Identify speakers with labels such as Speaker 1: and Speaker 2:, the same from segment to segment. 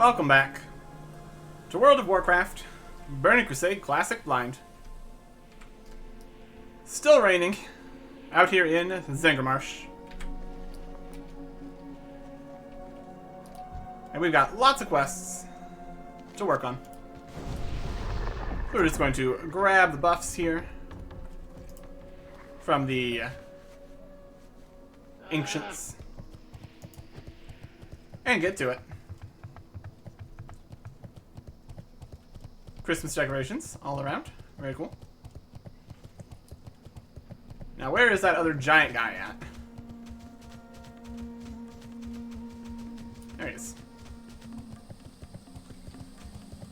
Speaker 1: Welcome back to World of Warcraft, Burning Crusade Classic Blind. Still raining out here in Zengarmarsh. And we've got lots of quests to work on. We're just going to grab the buffs here from the Ancients and get to it. Christmas decorations all around. Very cool. Now, where is that other giant guy at? There he is.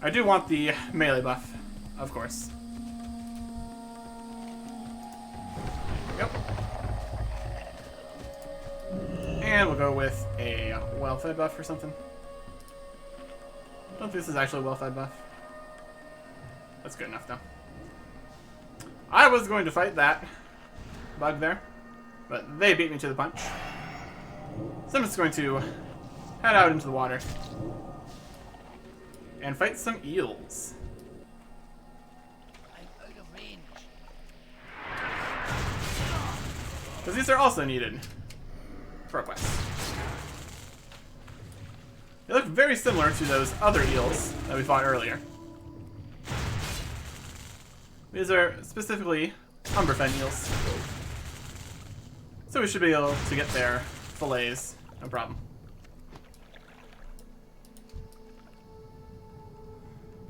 Speaker 1: I do want the melee buff, of course. Yep. And we'll go with a well-fed buff or something. I don't think this is actually a well-fed buff. That's good enough, though. I was going to fight that bug there, but they beat me to the punch. So I'm just going to head out into the water and fight some eels.
Speaker 2: I'm out of range.
Speaker 1: Because these are also needed for a quest. They look very similar to those other eels that we fought earlier. These are specifically Umberfen eels. So we should be able to get their fillets, no problem.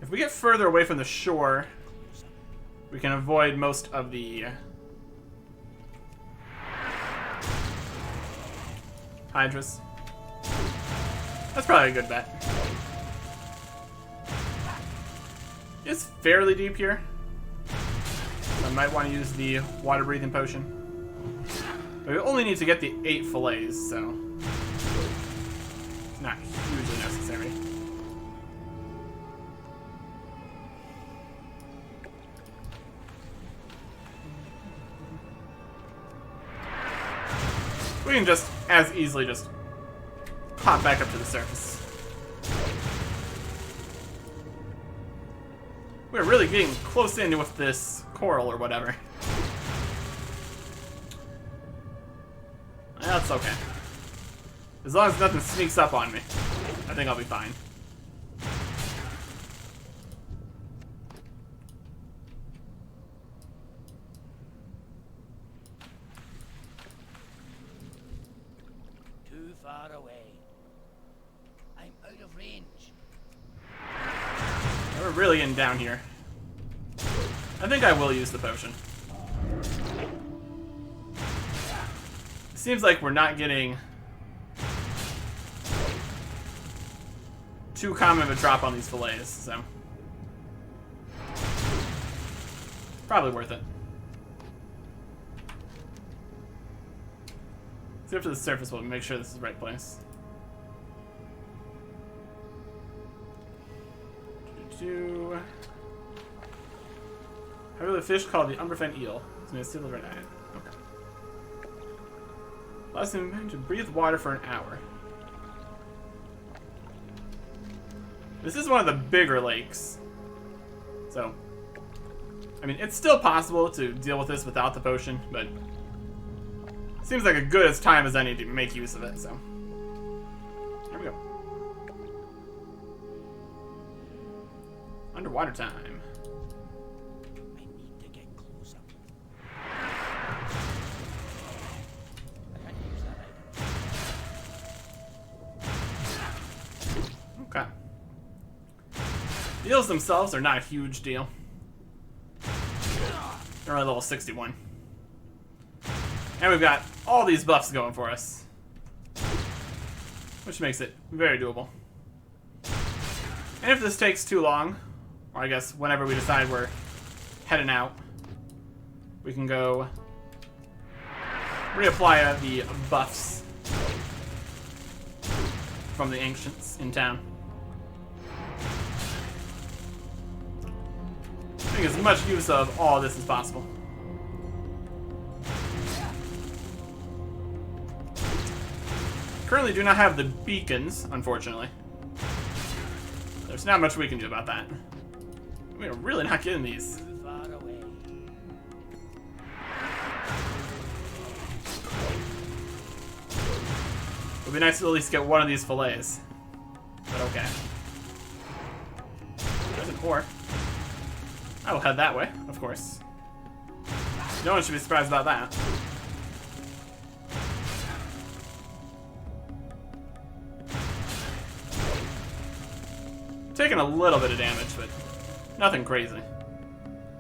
Speaker 1: If we get further away from the shore, we can avoid most of the hydras. That's probably a good bet. It's fairly deep here. I might want to use the water breathing potion. But we only need to get the 8 fillets, so it's not hugely necessary. We can just as easily just pop back up to the surface. We're really getting close in with this coral or whatever. That's okay. As long as nothing sneaks up on me, I think I'll be fine.
Speaker 2: Too far away. I'm out of range.
Speaker 1: We're really getting down here. I think I will use the potion. It seems like we're not getting too common of a drop on these fillets, so probably worth it. Let's get up to the surface, we'll make sure this is the right place. I really a fish called the Umberfen eel. It's made of silver and iron. Okay. Allows him to breathe water for an hour. This is one of the bigger lakes. So, I mean, it's still possible to deal with this without the potion, but it seems like a good as time as any to make use of it, so. Here we go. Underwater time.
Speaker 2: I need to get closer. I can't use that item.
Speaker 1: Okay. The eels themselves are not a huge deal. They're only level 61. And we've got all these buffs going for us, which makes it very doable. And if this takes too long, or I guess whenever we decide we're heading out, we can go reapply the buffs from the Ancients in town. Make as much use of all this as possible. Currently do not have the beacons, unfortunately. there's not much we can do about that. We're really not getting these.
Speaker 2: Too far away.
Speaker 1: It would be nice to at least get one of these fillets. But okay. There's an ore. I will head that way, of course. No one should be surprised about that. Taking a little bit of damage, but nothing crazy.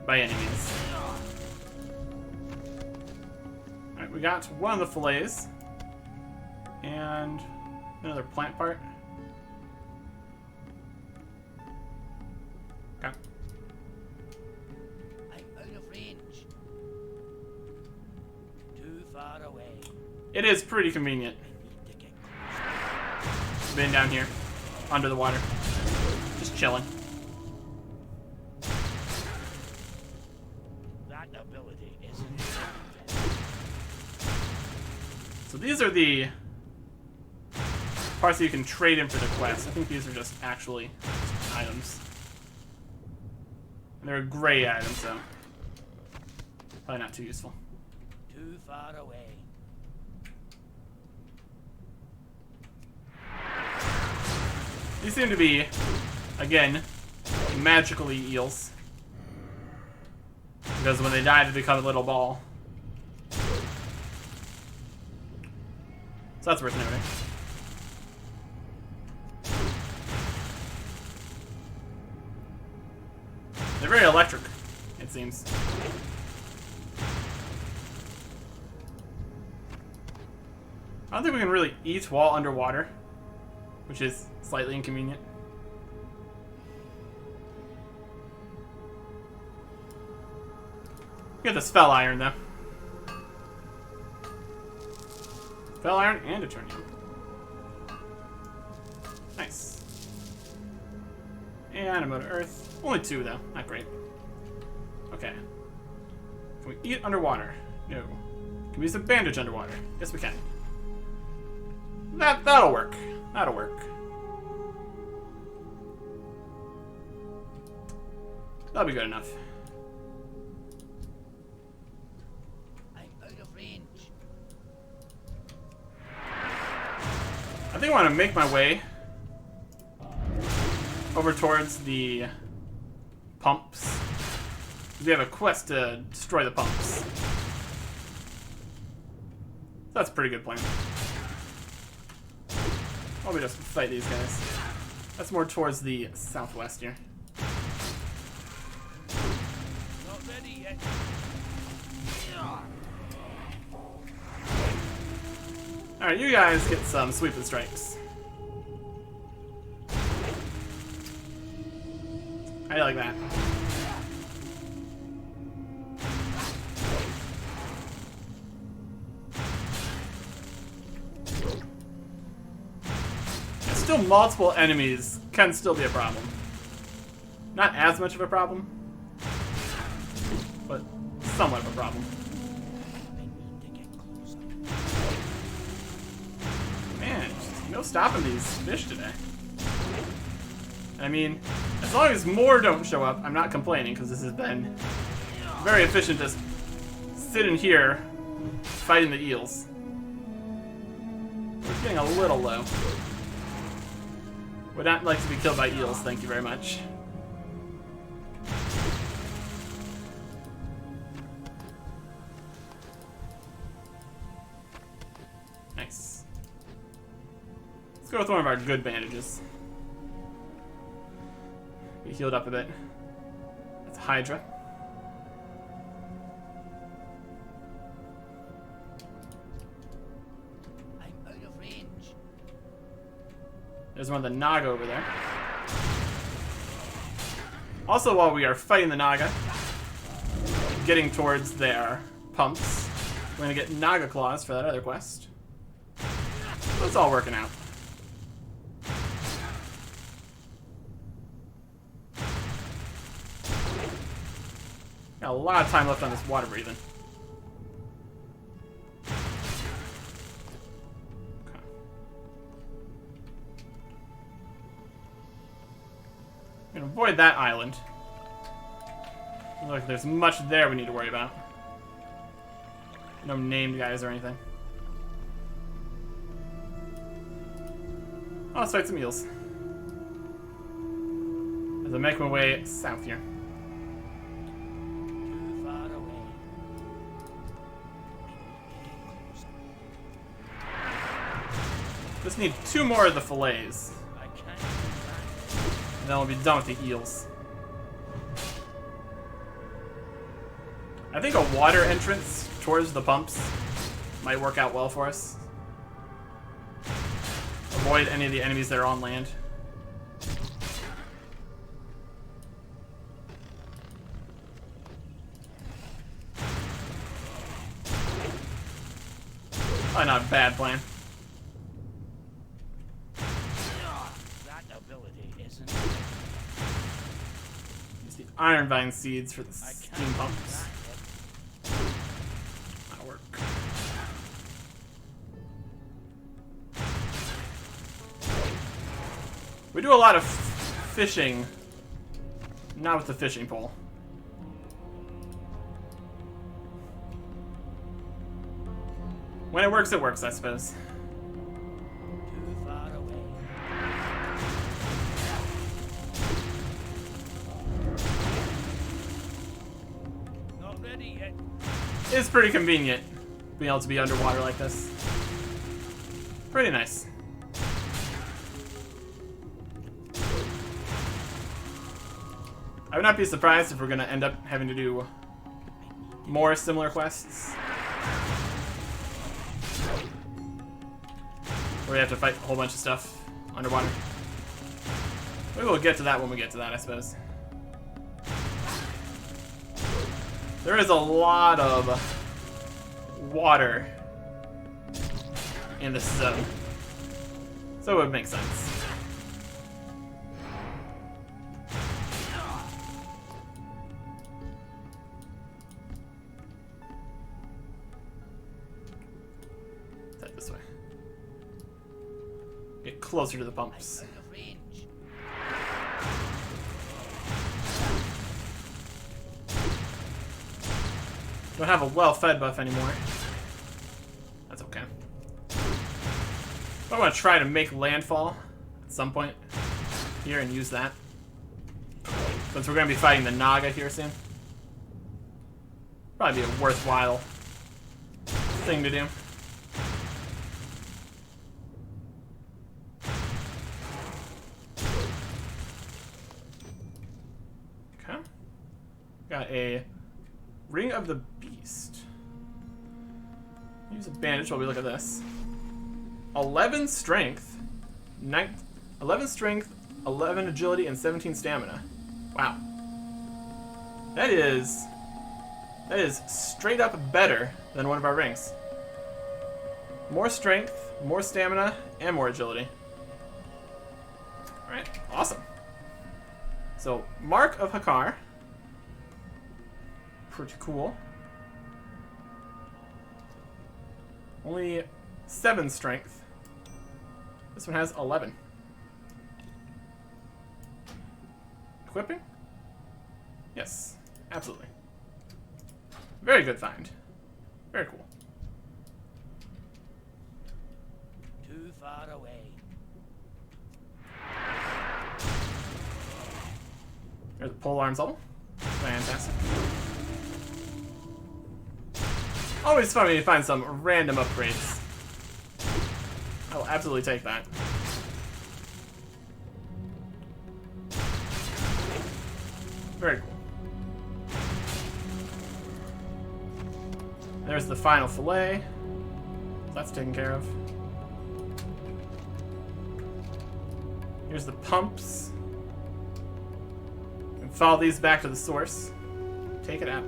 Speaker 1: By any means. Alright, we got one of the fillets. And another plant part. Okay.
Speaker 2: I'm out of range. Too far away.
Speaker 1: It is pretty convenient
Speaker 2: I need to get closer.
Speaker 1: being down here, under the water. Just chilling.
Speaker 2: That ability isn't.
Speaker 1: So these are the parts that you can trade in for the quest. I think these are just actually items. And they're a gray item, so probably not too useful.
Speaker 2: Too far away.
Speaker 1: These seem to be, again, magically eels. Because when they die, they become a little ball. So that's worth noting. They're very electric, it seems. I don't think we can really eat while underwater, which is slightly inconvenient. Get the spell iron though. Spell iron and Eternium. Nice. And a mode of earth. Only 2 though, not great. Okay. Can we eat underwater? No. Can we use a bandage underwater? Yes, we can. That'll work. That'll work. That'll be good enough.
Speaker 2: I'm out of range.
Speaker 1: I think I want to make my way over towards the pumps. We have a quest to destroy the pumps. That's a pretty good plan. Why don't we just fight these guys? That's more towards the southwest here.
Speaker 2: Not ready yet.
Speaker 1: Alright, you guys get some sweeping strikes. I like that. Still, multiple enemies can still be a problem. Not as much of a problem, but somewhat of a problem.
Speaker 2: I need to get closer.
Speaker 1: Man, just no stopping these fish today. I mean, as long as more don't show up, I'm not complaining, because this has been very efficient just sitting here fighting the eels. We're getting a little low. Would not like to be killed by eels, thank you very much. Nice. Let's go with one of our good bandages. Be healed up a bit. That's a Hydra.
Speaker 2: I'm out of range.
Speaker 1: There's one of the Naga over there. Also, while we are fighting the Naga, getting towards their pumps, we're gonna get Naga claws for that other quest. So it's all working out. Got a lot of time left on this water breathing. gonna avoid that island. Look, there's much there we need to worry about. No named guys or anything. Oh, let's fight some eels. As I make my way south here.
Speaker 2: Too far away.
Speaker 1: Just need 2 more of the fillets.
Speaker 2: I can't do that.
Speaker 1: And then we'll be done with the eels. I think a water entrance towards the pumps might work out well for us. Avoid any of the enemies that are on land. Probably not a bad plan.
Speaker 2: That ability isn't.
Speaker 1: Use the iron vine seeds for the
Speaker 2: I
Speaker 1: steam
Speaker 2: can't do
Speaker 1: pumps.
Speaker 2: that.
Speaker 1: That'll work. We do a lot of fishing, not with the fishing pole. When it works, I suppose.
Speaker 2: Too far away. Not ready yet.
Speaker 1: It's pretty convenient being able to be underwater like this. Pretty nice. I would not be surprised if we're going to end up having to do more similar quests. Where we have to fight a whole bunch of stuff underwater. We will get to that when we get to that, I suppose. There is a lot of water in this zone. So it would make sense. Head this way. Get closer to the pumps.
Speaker 2: Out of range.
Speaker 1: Don't have a well-fed buff anymore. That's okay. I want to try to make landfall at some point here and use that. Since we're going to be fighting the Naga here soon. Probably be a worthwhile thing to do. Okay. Got a Ring of the Beast. Use a bandage while we look at this. 11 strength, 11 strength, 11 agility, and 17 stamina. Wow. That is straight up better than one of our rings. More strength, more stamina, and more agility. Alright, awesome. So, Mark of Hakar. Pretty cool. Only 7 strength. This one has 11. Equipping? Yes, absolutely. Very good find. Very cool.
Speaker 2: Too far away.
Speaker 1: There's the pole arms level. Fantastic. Always fun when you find some random upgrades. I will absolutely take that. Very cool. There's the final fillet. That's taken care of. Here's the pumps. And follow these back to the source. Take it out.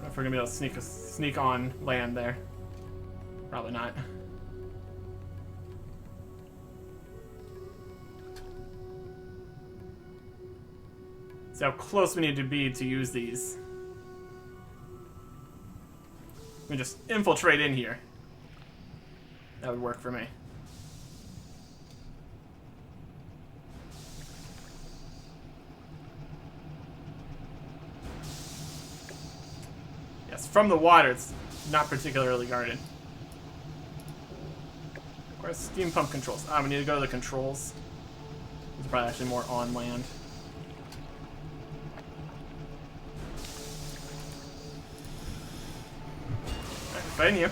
Speaker 1: If we're gonna be able to sneak on land there. Probably not. See how close we need to be to use these. me just infiltrate in here. That would work for me. Yes, from the water, it's not particularly guarded. Of course, steam pump controls. Ah, we need to go to the controls. These are probably actually more on land. Alright, fighting you.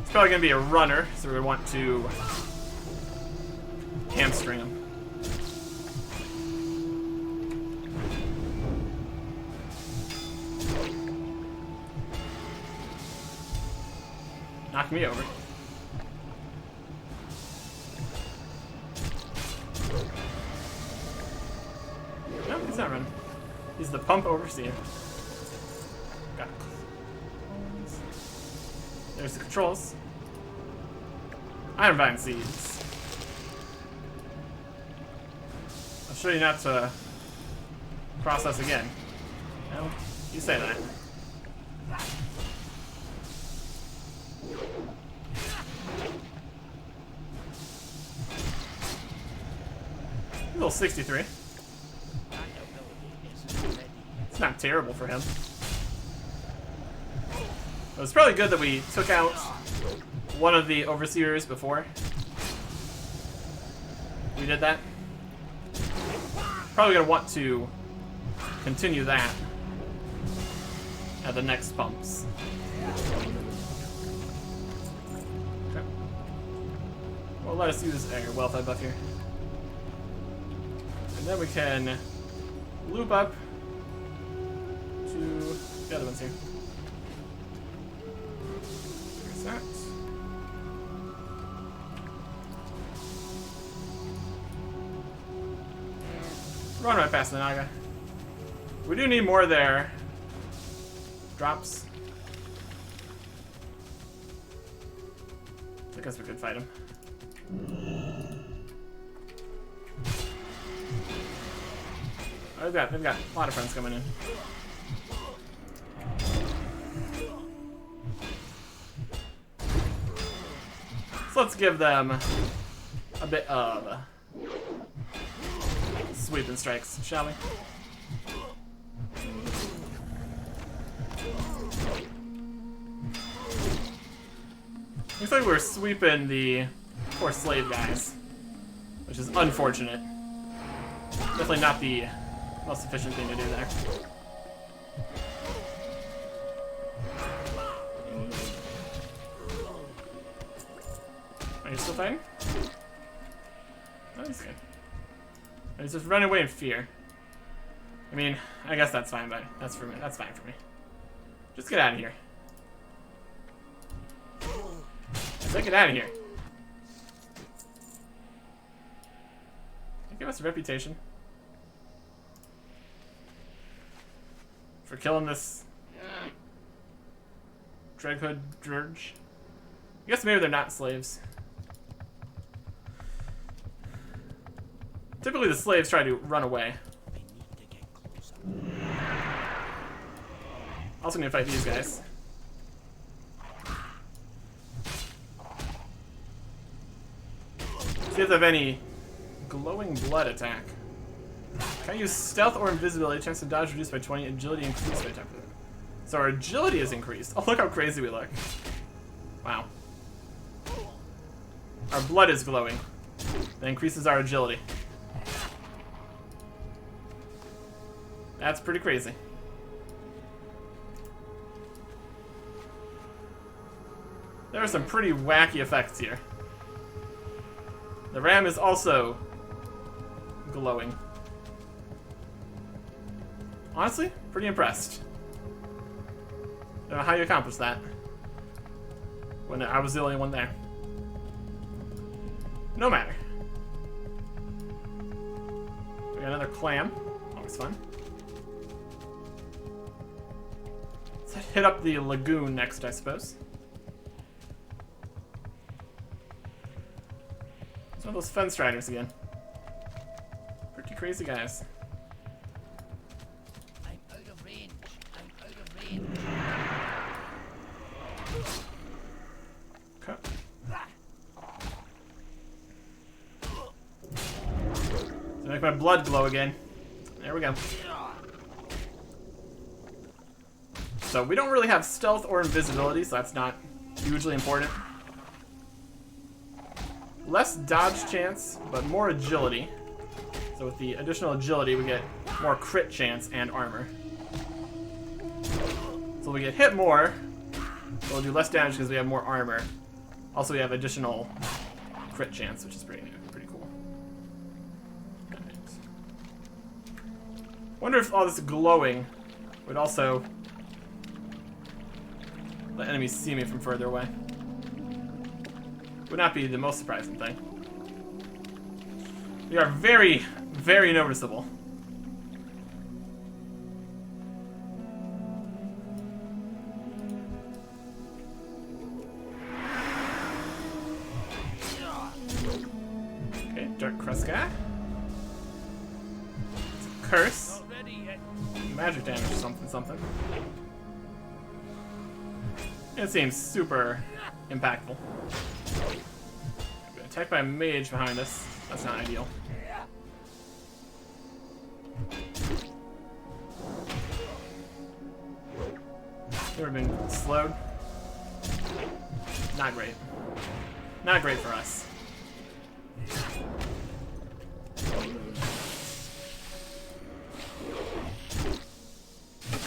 Speaker 1: It's probably going to be a runner, so we want to hamstring him. Knock me over. No, he's not running. He's the pump overseer. Got it. There's the controls. Iron Vine seeds. I'll show you not to process again. No, you say that. Level 63. It's not terrible for him. It was probably good that we took out one of the overseers before we did that. Probably gonna want to continue that at the next pumps. Okay. Well, let us use a welfare buff here. And then we can loop up to the other ones here. There's that. Run right past the Naga. We do need more there. Drops. I guess we could fight him. Oh, they've got a lot of friends coming in. So let's give them a bit of sweeping strikes, shall we? Looks like we're sweeping the poor slave guys, which is unfortunate. Definitely not the most efficient thing to do there. Are you still fighting? Oh, he's good. He's just running away in fear. I mean, I guess that's fine, but that's for me. That's fine for me. Just get out of here. Just get out of here. Give us a reputation for killing this Dreadhood Dirge. I guess maybe they're not slaves. Typically the slaves try to run away. Also need to fight these guys. See if they have any glowing blood attack. Can I use stealth or invisibility? Chance to dodge reduced by 20, agility increased by 10%. So our agility is increased. Oh, look how crazy we look. Wow. Our blood is glowing. That increases our agility. That's pretty crazy. There are some pretty wacky effects here. The ram is also glowing. Honestly, pretty impressed. I don't know how you accomplished that when I was the only one there. No matter. We got another clam. Always fun. Let's hit up the lagoon next, I suppose. It's one of those fence riders again. crazy guys.
Speaker 2: I'm out of range. I'm out of range.
Speaker 1: Okay. So make my blood glow again. There we go. So we don't really have stealth or invisibility, so that's not hugely important. Less dodge chance, but more agility. So with the additional agility, we get more crit chance and armor. So we get hit more, but we'll do less damage because we have more armor. Also, we have additional crit chance, which is pretty cool. Right. Wonder if all this glowing would also let enemies see me from further away. Would not be the most surprising thing. We are very, very noticeable. Okay, Dark Crest guy. It's a curse.
Speaker 2: Not ready yet.
Speaker 1: Magic damage or something. It seems super impactful. I'm gonna attack by a mage behind us. That's not ideal. Never been slowed. Not great. Not great for us.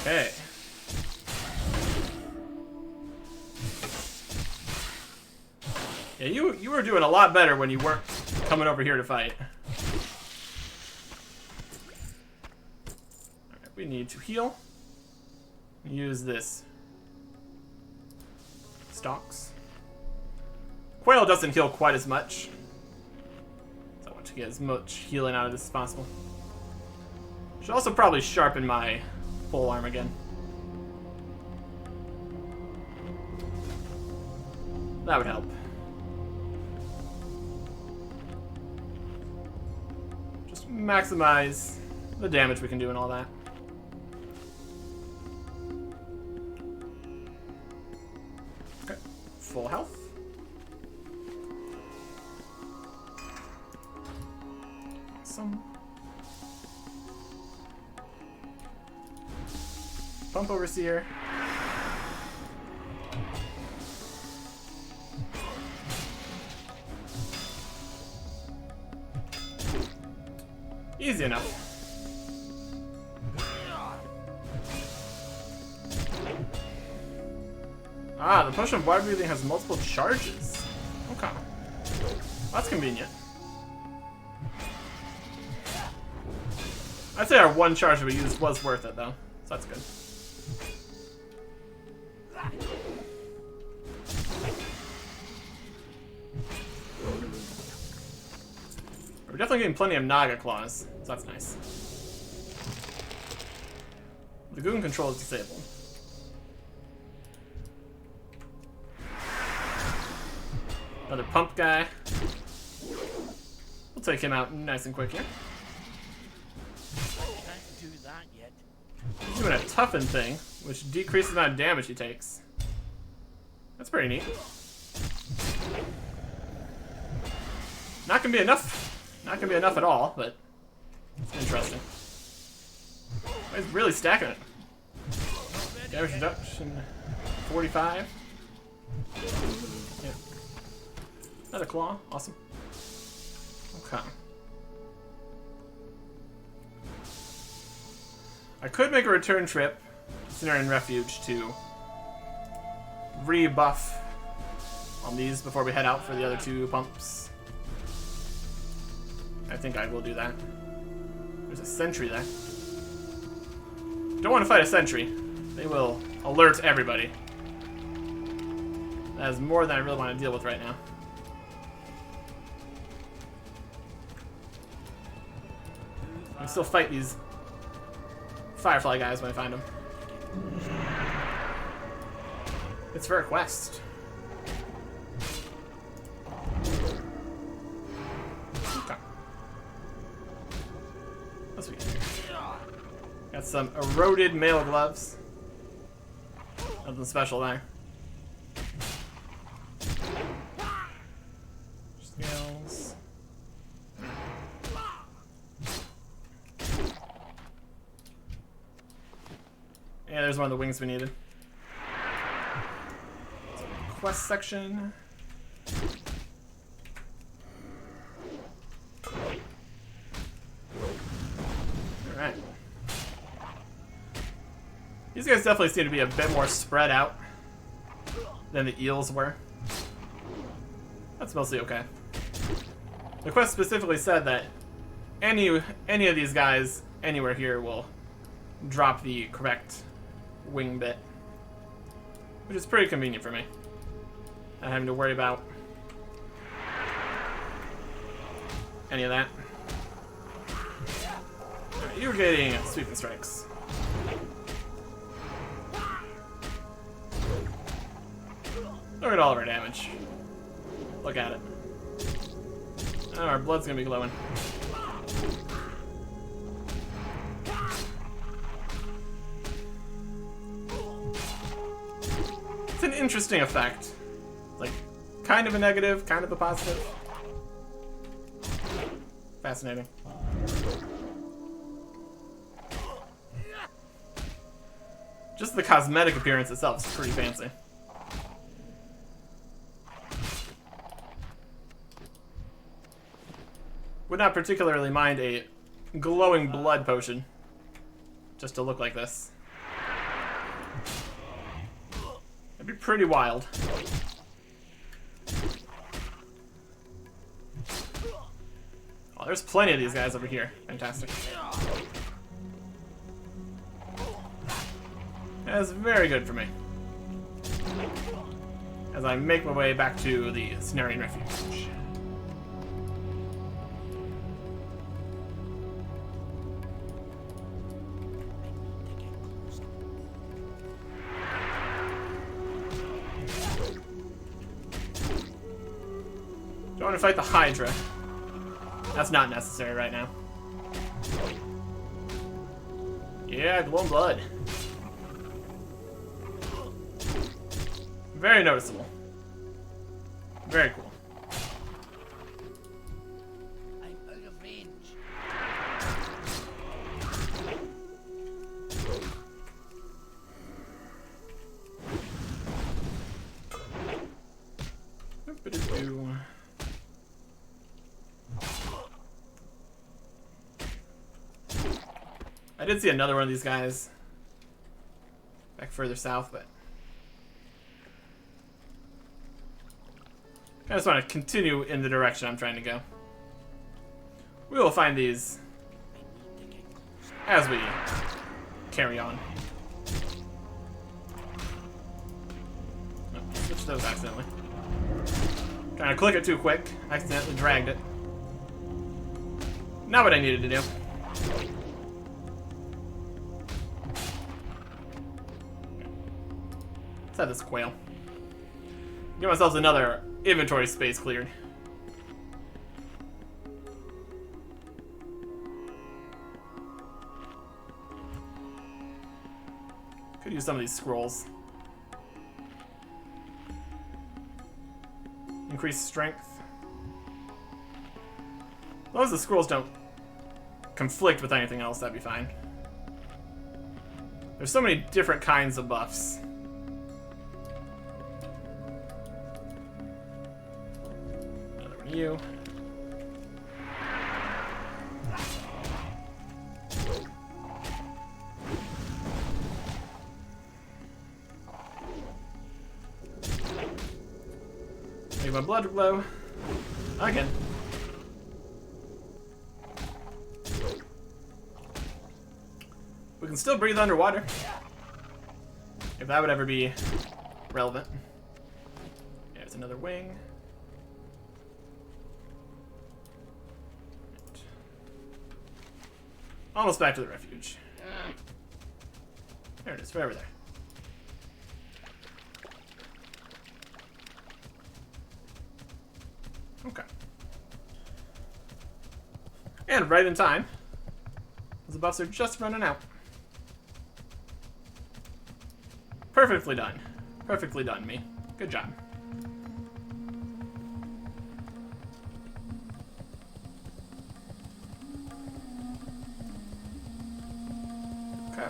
Speaker 1: Okay. Yeah, you were doing a lot better when you weren't coming over here to fight. Alright, we need to heal. Use this. Stalks. Quail doesn't heal quite as much. So I want to get as much healing out of this as possible. Should also probably sharpen my pole arm again. That would help. Just maximize the damage we can do and all that. Okay, full health. Awesome. Pump overseer. Easy enough. Ah, the potion of water breathing has multiple charges. Okay. That's convenient. I'd say our one charge that we used was worth it, though. So that's good. We're definitely getting plenty of Naga claws, so that's nice. Lagoon control is disabled. Another pump guy. We'll take him out nice and quick here.
Speaker 2: Can't do that yet.
Speaker 1: He's doing a toughen thing, which decreases the amount of damage he takes. That's pretty neat. Not gonna be enough. Not gonna be enough at all, but it's interesting. He's really stacking it. Damage reduction 45. Yeah. Another claw, awesome. Okay. I could make a return trip to Cenarian Refuge to rebuff on these before we head out for the other two pumps. I think I will do that. There's a sentry there. Don't want to fight a sentry. They will alert everybody. That is more than I really want to deal with right now. I can still fight these Firefly guys when I find them. It's for a quest. Okay. some eroded mail gloves. Nothing special there. Scales. Yeah, there's one of the wings we needed. Quest section. Alright. These guys definitely seem to be a bit more spread out than the eels were. That's mostly okay. The quest specifically said that any of these guys anywhere here will drop the correct wing bit, which is pretty convenient for me. Not having to worry about any of that. Right, you're getting sweeping strikes. Look at all of our damage. Look at it. Oh, our blood's gonna be glowing. It's an interesting effect. Like, kind of a negative, kind of a positive. Fascinating. Just the cosmetic appearance itself is pretty fancy. Would not particularly mind a glowing blood potion just to look like this. It'd be pretty wild. Oh, there's plenty of these guys over here. Fantastic. That's very good for me. As I make my way back to the Cenarian Refuge. Don't want to fight the Hydra. That's not necessary right now. Yeah, glowing blood. Very noticeable. Very cool.
Speaker 2: I'm out of range.
Speaker 1: Boop-a-doo-doo. I did see another one of these guys back further south, but I just want to continue in the direction I'm trying to go. We will find these as we carry on. Oh, switch those accidentally. Trying to click it too quick. Accidentally dragged it. Not what I needed to do. Let's have this quail. Get myself another inventory space cleared. Could use some of these scrolls. Increased strength. As long as the scrolls don't conflict with anything else, that'd be fine. There's so many different kinds of buffs. Another one of you. Make my blood glow. Again. We can still breathe underwater. If that would ever be relevant. There's another wing. Almost back to the refuge. There it is, right over there. Okay. And right in time. The buffs are just running out. perfectly done. Perfectly done, me. Good job. Okay.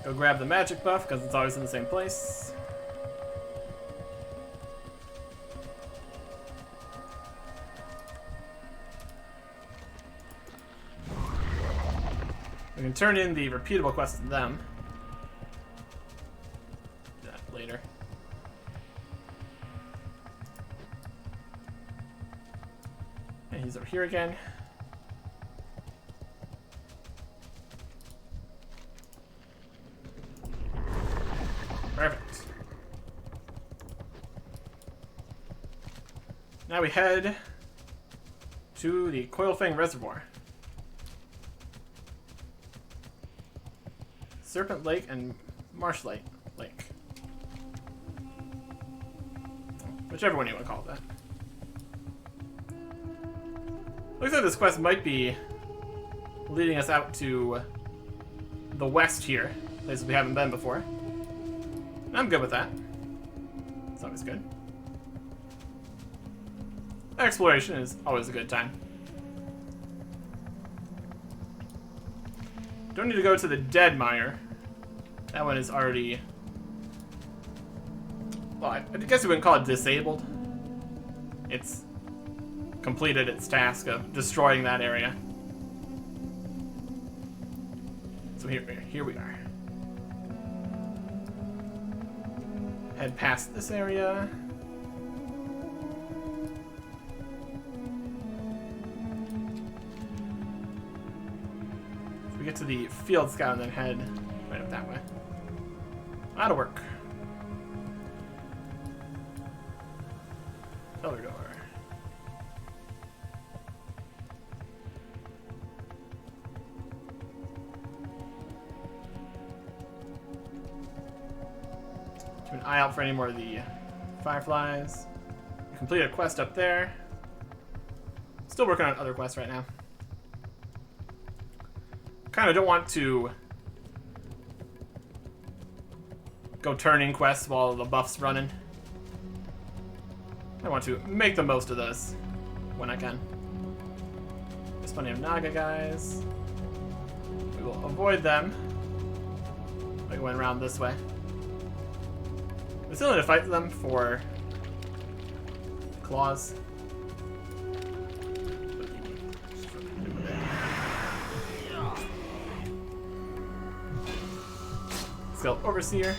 Speaker 1: Go grab the magic buff, because it's always in the same place. We can turn in the repeatable quest to them. Do that later. And he's over here again. Perfect. Now we head to the Coilfang Reservoir. Serpent Lake and Marsh Lake. Whichever one you want to call that. Looks like this quest might be leading us out to the west here, places we haven't been before. And I'm good with that. It's always good. Exploration is always a good time. Don't need to go to the Dead Mire. That one is already... Well, I guess we wouldn't call it disabled. It's completed its task of destroying that area. So here we are. Head past this area. We get to the field scout and then head right up that way. That'll work. Cellar door. Keep an eye out for any more of the fireflies. Complete a quest up there. Still working on other quests right now. Kind of don't want to go turning quests while the buff's running. I want to make the most of those when I can. There's plenty of Naga guys. We will avoid them by going around this way. We still need to fight them for claws. Skilled Overseer.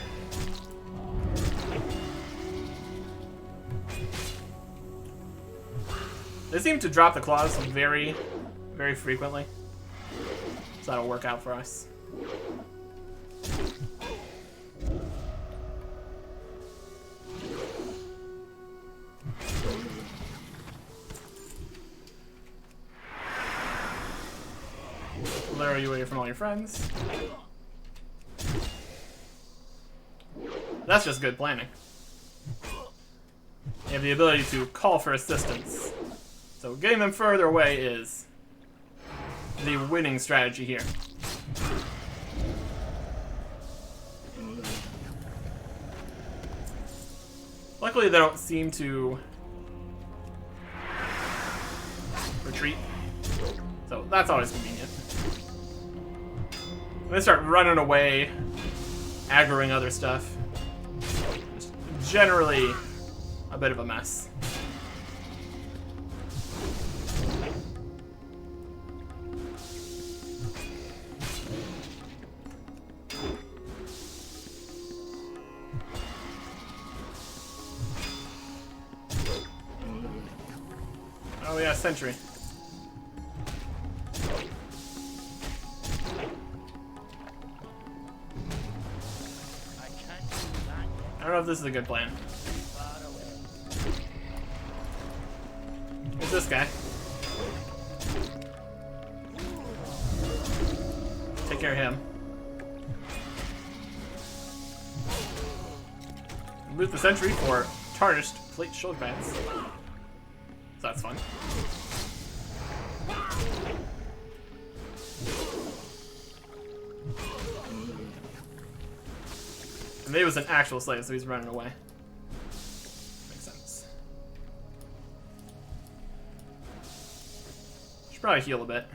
Speaker 1: They seem to drop the claws very, very frequently. So that'll work out for us. Lure you away from all your friends. That's just good planning. You have the ability to call for assistance. So getting them further away is the winning strategy here. Luckily they don't seem to retreat. So that's always convenient. When they start running away, aggroing other stuff, it's generally a bit of a mess. Oh yeah, sentry. I don't know if this is a good plan. Who's this guy? Take care of him. Loot the sentry for tarnished plate shoulder pads. So that's fun. And maybe it was an actual slave, so he's running away. Makes sense. Should probably heal a bit.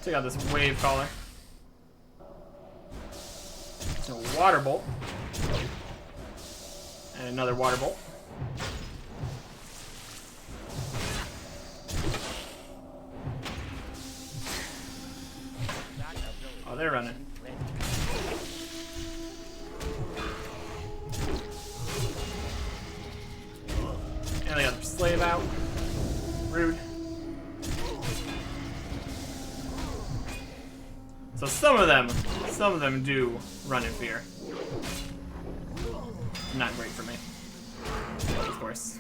Speaker 1: Take out this wave collar. So water bolt. And another water bolt. Oh, they're running. And they got their slave out. Rude. So some of them do run in fear. Not great for me, of course.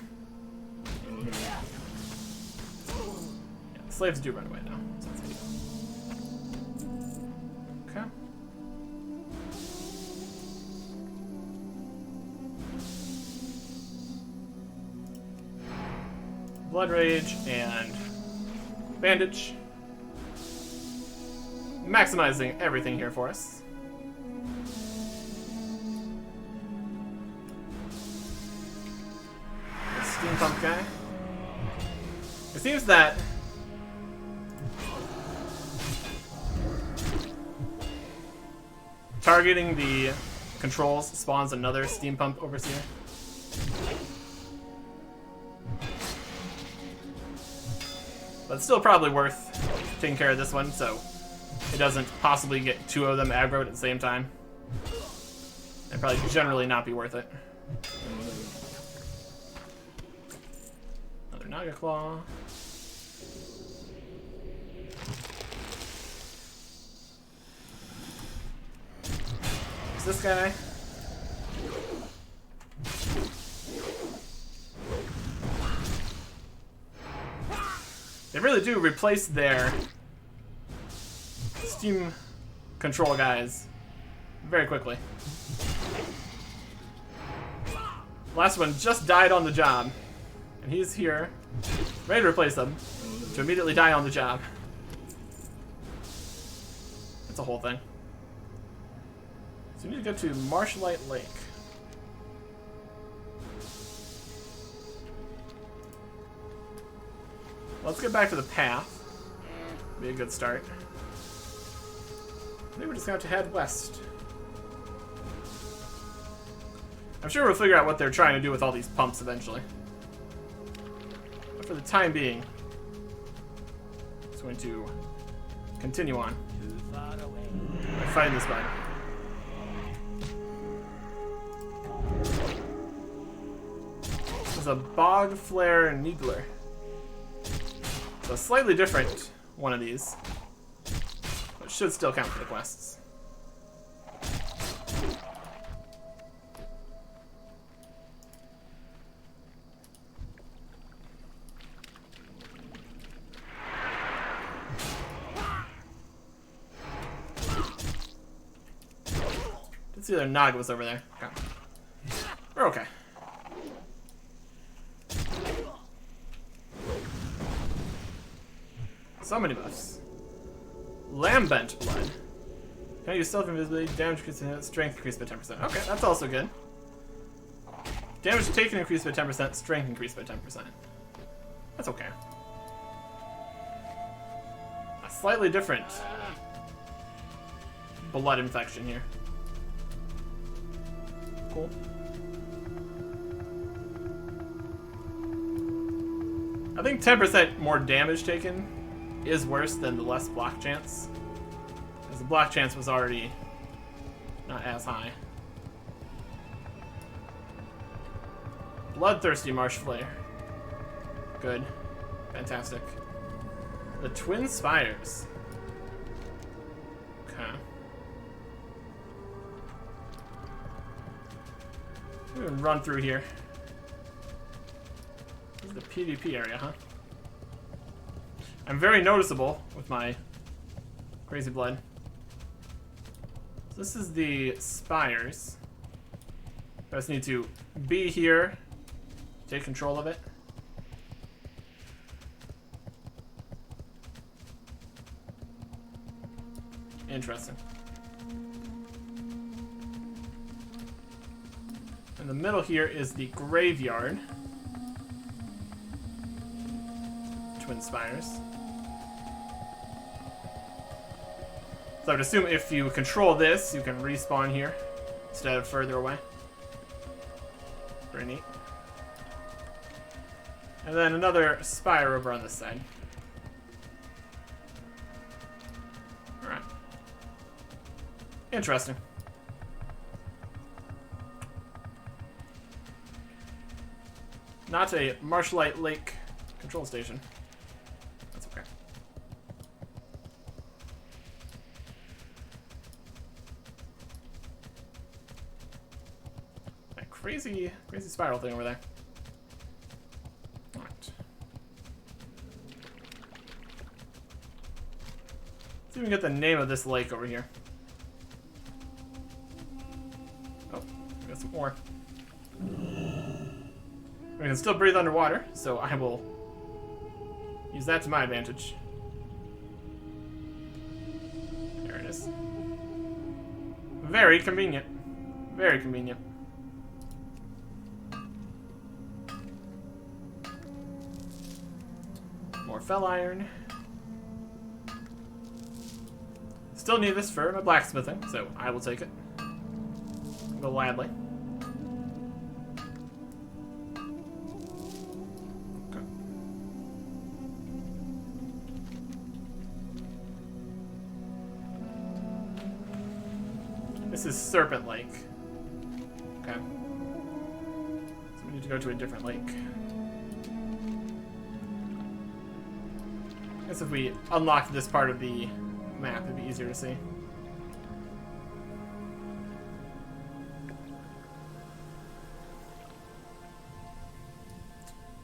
Speaker 1: Yeah, the slaves do run away now. So that's good. Okay. Blood Rage and Bandage. Maximizing everything here for us. The steam pump guy. It seems that targeting the controls spawns another steam pump overseer. But it's still probably worth taking care of this one, so it doesn't possibly get two of them aggroed at the same time. It'd probably generally not be worth it. Another Naga Claw. Is this guy? They really do replace their steam control guys very quickly. Last one just died on the job, and he's here ready to replace them to immediately die on the job. That's a whole thing. So we need to go to Marshlight Lake. Let's get back to the path. Be a good start. I think we're just going to have to head west. I'm sure we'll figure out what they're trying to do with all these pumps eventually. But for the time being, I'm just going to continue on.
Speaker 2: Too far away.
Speaker 1: By fighting this guy. There's a Bog Flare Needler. So a slightly different one of these. But should still count for the quests. Didn't see their Naga was over there. Okay. We're okay. So many buffs. Lambent Blood. Can I use stealth invisibility? Damage increased, strength increased by 10%. Okay, that's also good. Damage taken increased by 10%, strength increased by 10%. That's okay. A slightly different blood infection here. Cool. I think 10% more damage taken is worse than the less block chance, because the block chance was already not as high. Bloodthirsty Marsh Flare. Good. Fantastic. The Twin Spires. Okay. We can run through here. This is the PvP area, huh? I'm very noticeable with my crazy blood. this is the spires. I just need to be here, take control of it. Interesting. In the middle here is the graveyard. Twin spires. So I would assume if you control this, you can respawn here instead of further away. Very neat. And then another spire over on this side. Alright. Interesting. Not a Marshlight Lake control station. That's okay. That crazy spiral thing over there. Alright. Let's see if we can get the name of this lake over here. Oh, we got some more. We can still breathe underwater, so I will use that to my advantage. There it is. Very convenient. Very convenient. More fell iron. Still need this for my blacksmithing, so I will take it. Gladly. This is Serpent Lake. Okay. So we need to go to a different lake. I guess if we unlock this part of the map, it'd be easier to see.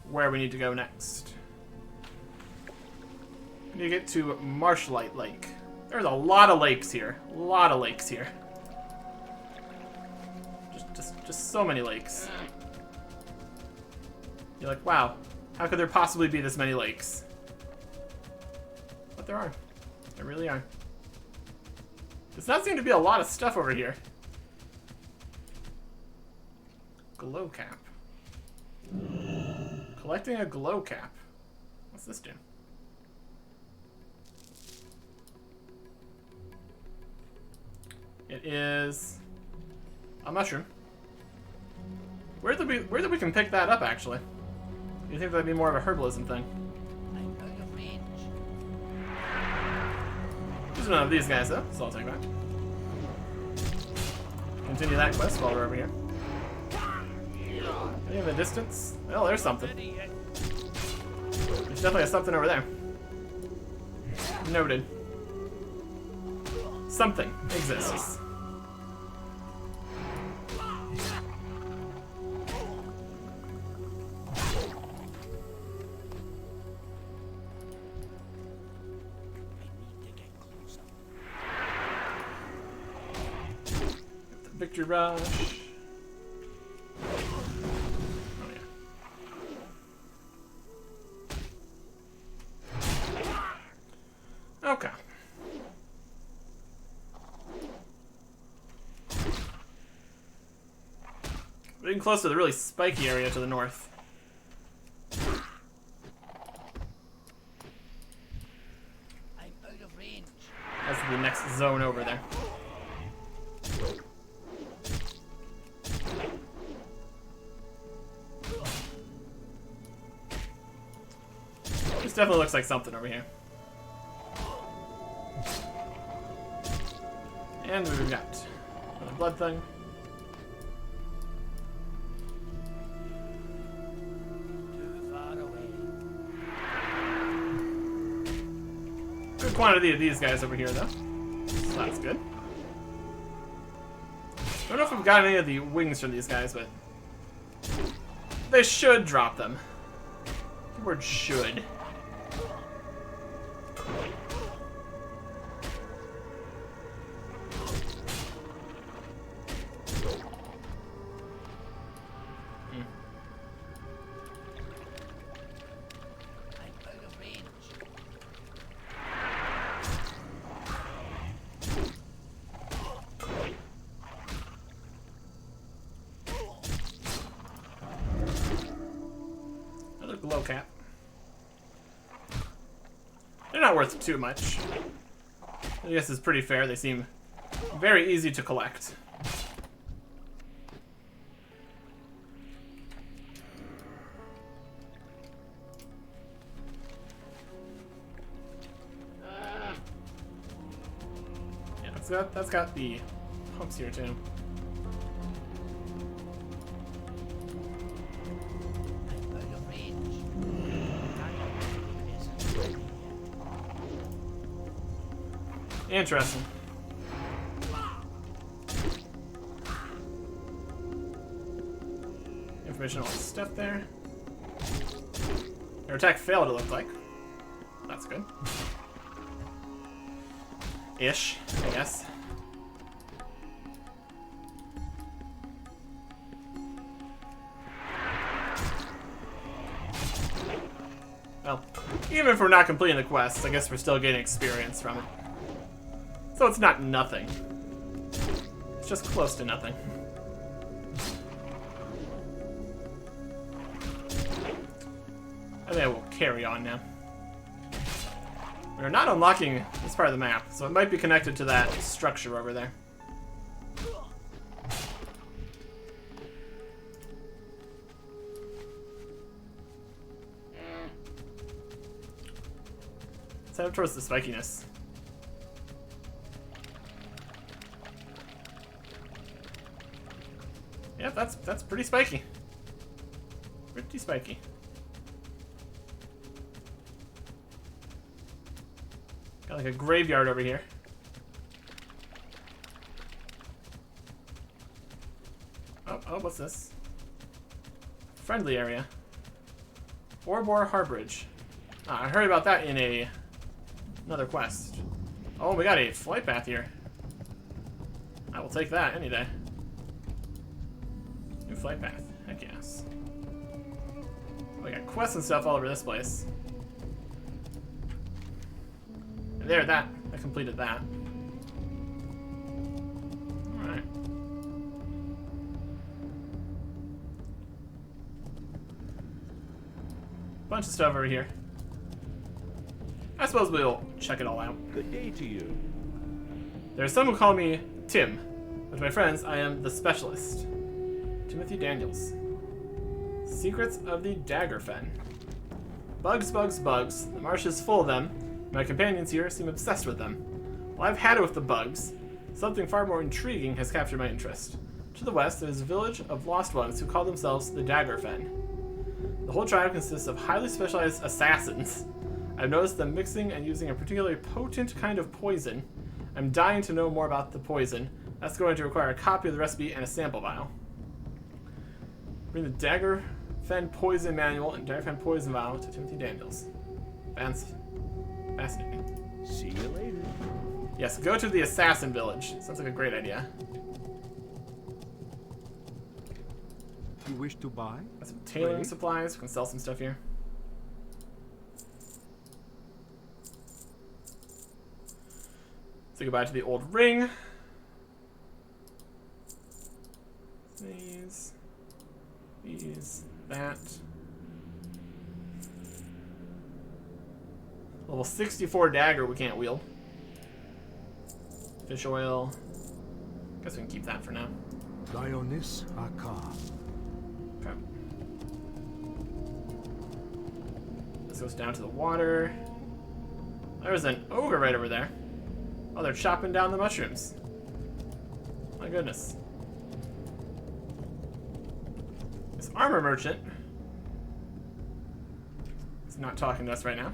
Speaker 1: Where we need to go next. We need to get to Marshlight Lake. There's a lot of lakes here. A lot of lakes here. Just so many lakes. You're like, wow, how could there possibly be this many lakes? But there are. There really are. Does not seem to be a lot of stuff over here. Glow cap. Collecting a glow cap. What's this do? It is a mushroom. Where did we can pick that up, actually? You think that'd be more of a herbalism thing?
Speaker 2: I'm out of range.
Speaker 1: There's none of these guys, though, so I'll take that. Continue that quest while we're over here. Any in the distance? Oh, there's something. There's definitely something over there. Noted. Something exists. Victory rush. Oh yeah. Okay. We're getting close to the really spiky area to the north.
Speaker 2: I'm out of range.
Speaker 1: That's the next zone over there. This definitely looks like something over here. And we've got another blood thing.
Speaker 2: Too far away.
Speaker 1: Good quantity of these guys over here, though. So that's good. I don't know if we've got any of the wings from these guys, but they should drop them. The word should. cap. They're not worth too much. I guess it's pretty fair. They seem very easy to collect. Yeah, that's got the pumps here too.
Speaker 2: I'm out of range.
Speaker 1: Interesting. Information on stuff there. Their attack failed, it looked like. That's good. Ish, I guess. Well, even if we're not completing the quest, I guess we're still getting experience from it. So it's not nothing. It's just close to nothing. I think I will carry on now. We're not unlocking this part of the map, so it might be connected to that structure over there. Let's head up towards the spikiness. Yeah, that's pretty spiky. Pretty spiky. Got like a graveyard over here. Oh, what's this? Friendly area. Warcraft Harborage. I heard about that in another quest. Oh, we got a flight path here. I will take that any day. New flight path. Heck yes. We got quests and stuff all over this place. And there, I completed that. Alright. Bunch of stuff over here. I suppose we'll check it all out.
Speaker 3: Good day to you.
Speaker 1: There are some who call me Tim. With my friends, I am the Specialist. Timothy Daniels. Secrets of the Daggerfen. Bugs, bugs, bugs. The marsh is full of them. My companions here seem obsessed with them. Well, I've had it with the bugs. Something far more intriguing has captured my interest. To the west, there is a village of lost ones who call themselves the Daggerfen. The whole tribe consists of highly specialized assassins. I've noticed them mixing and using a particularly potent kind of poison. I'm dying to know more about the poison. That's going to require a copy of the recipe and a sample vial. Bring the Daggerfen Poison Manual and Daggerfen Poison Vial to Timothy Daniels. Fascinating.
Speaker 3: See you later.
Speaker 1: Yes, go to the assassin village. Sounds like a great idea.
Speaker 3: You wish to buy?
Speaker 1: Got some tailoring supplies. We can sell some stuff here. Say goodbye to the old ring. These, that. Level 64 dagger we can't wield. Fish oil. Guess we can keep that for now.
Speaker 3: Dionys Akar.
Speaker 1: Okay. This goes down to the water. There's an ogre right over there. Oh, they're chopping down the mushrooms. My goodness. This armor merchant is not talking to us right now.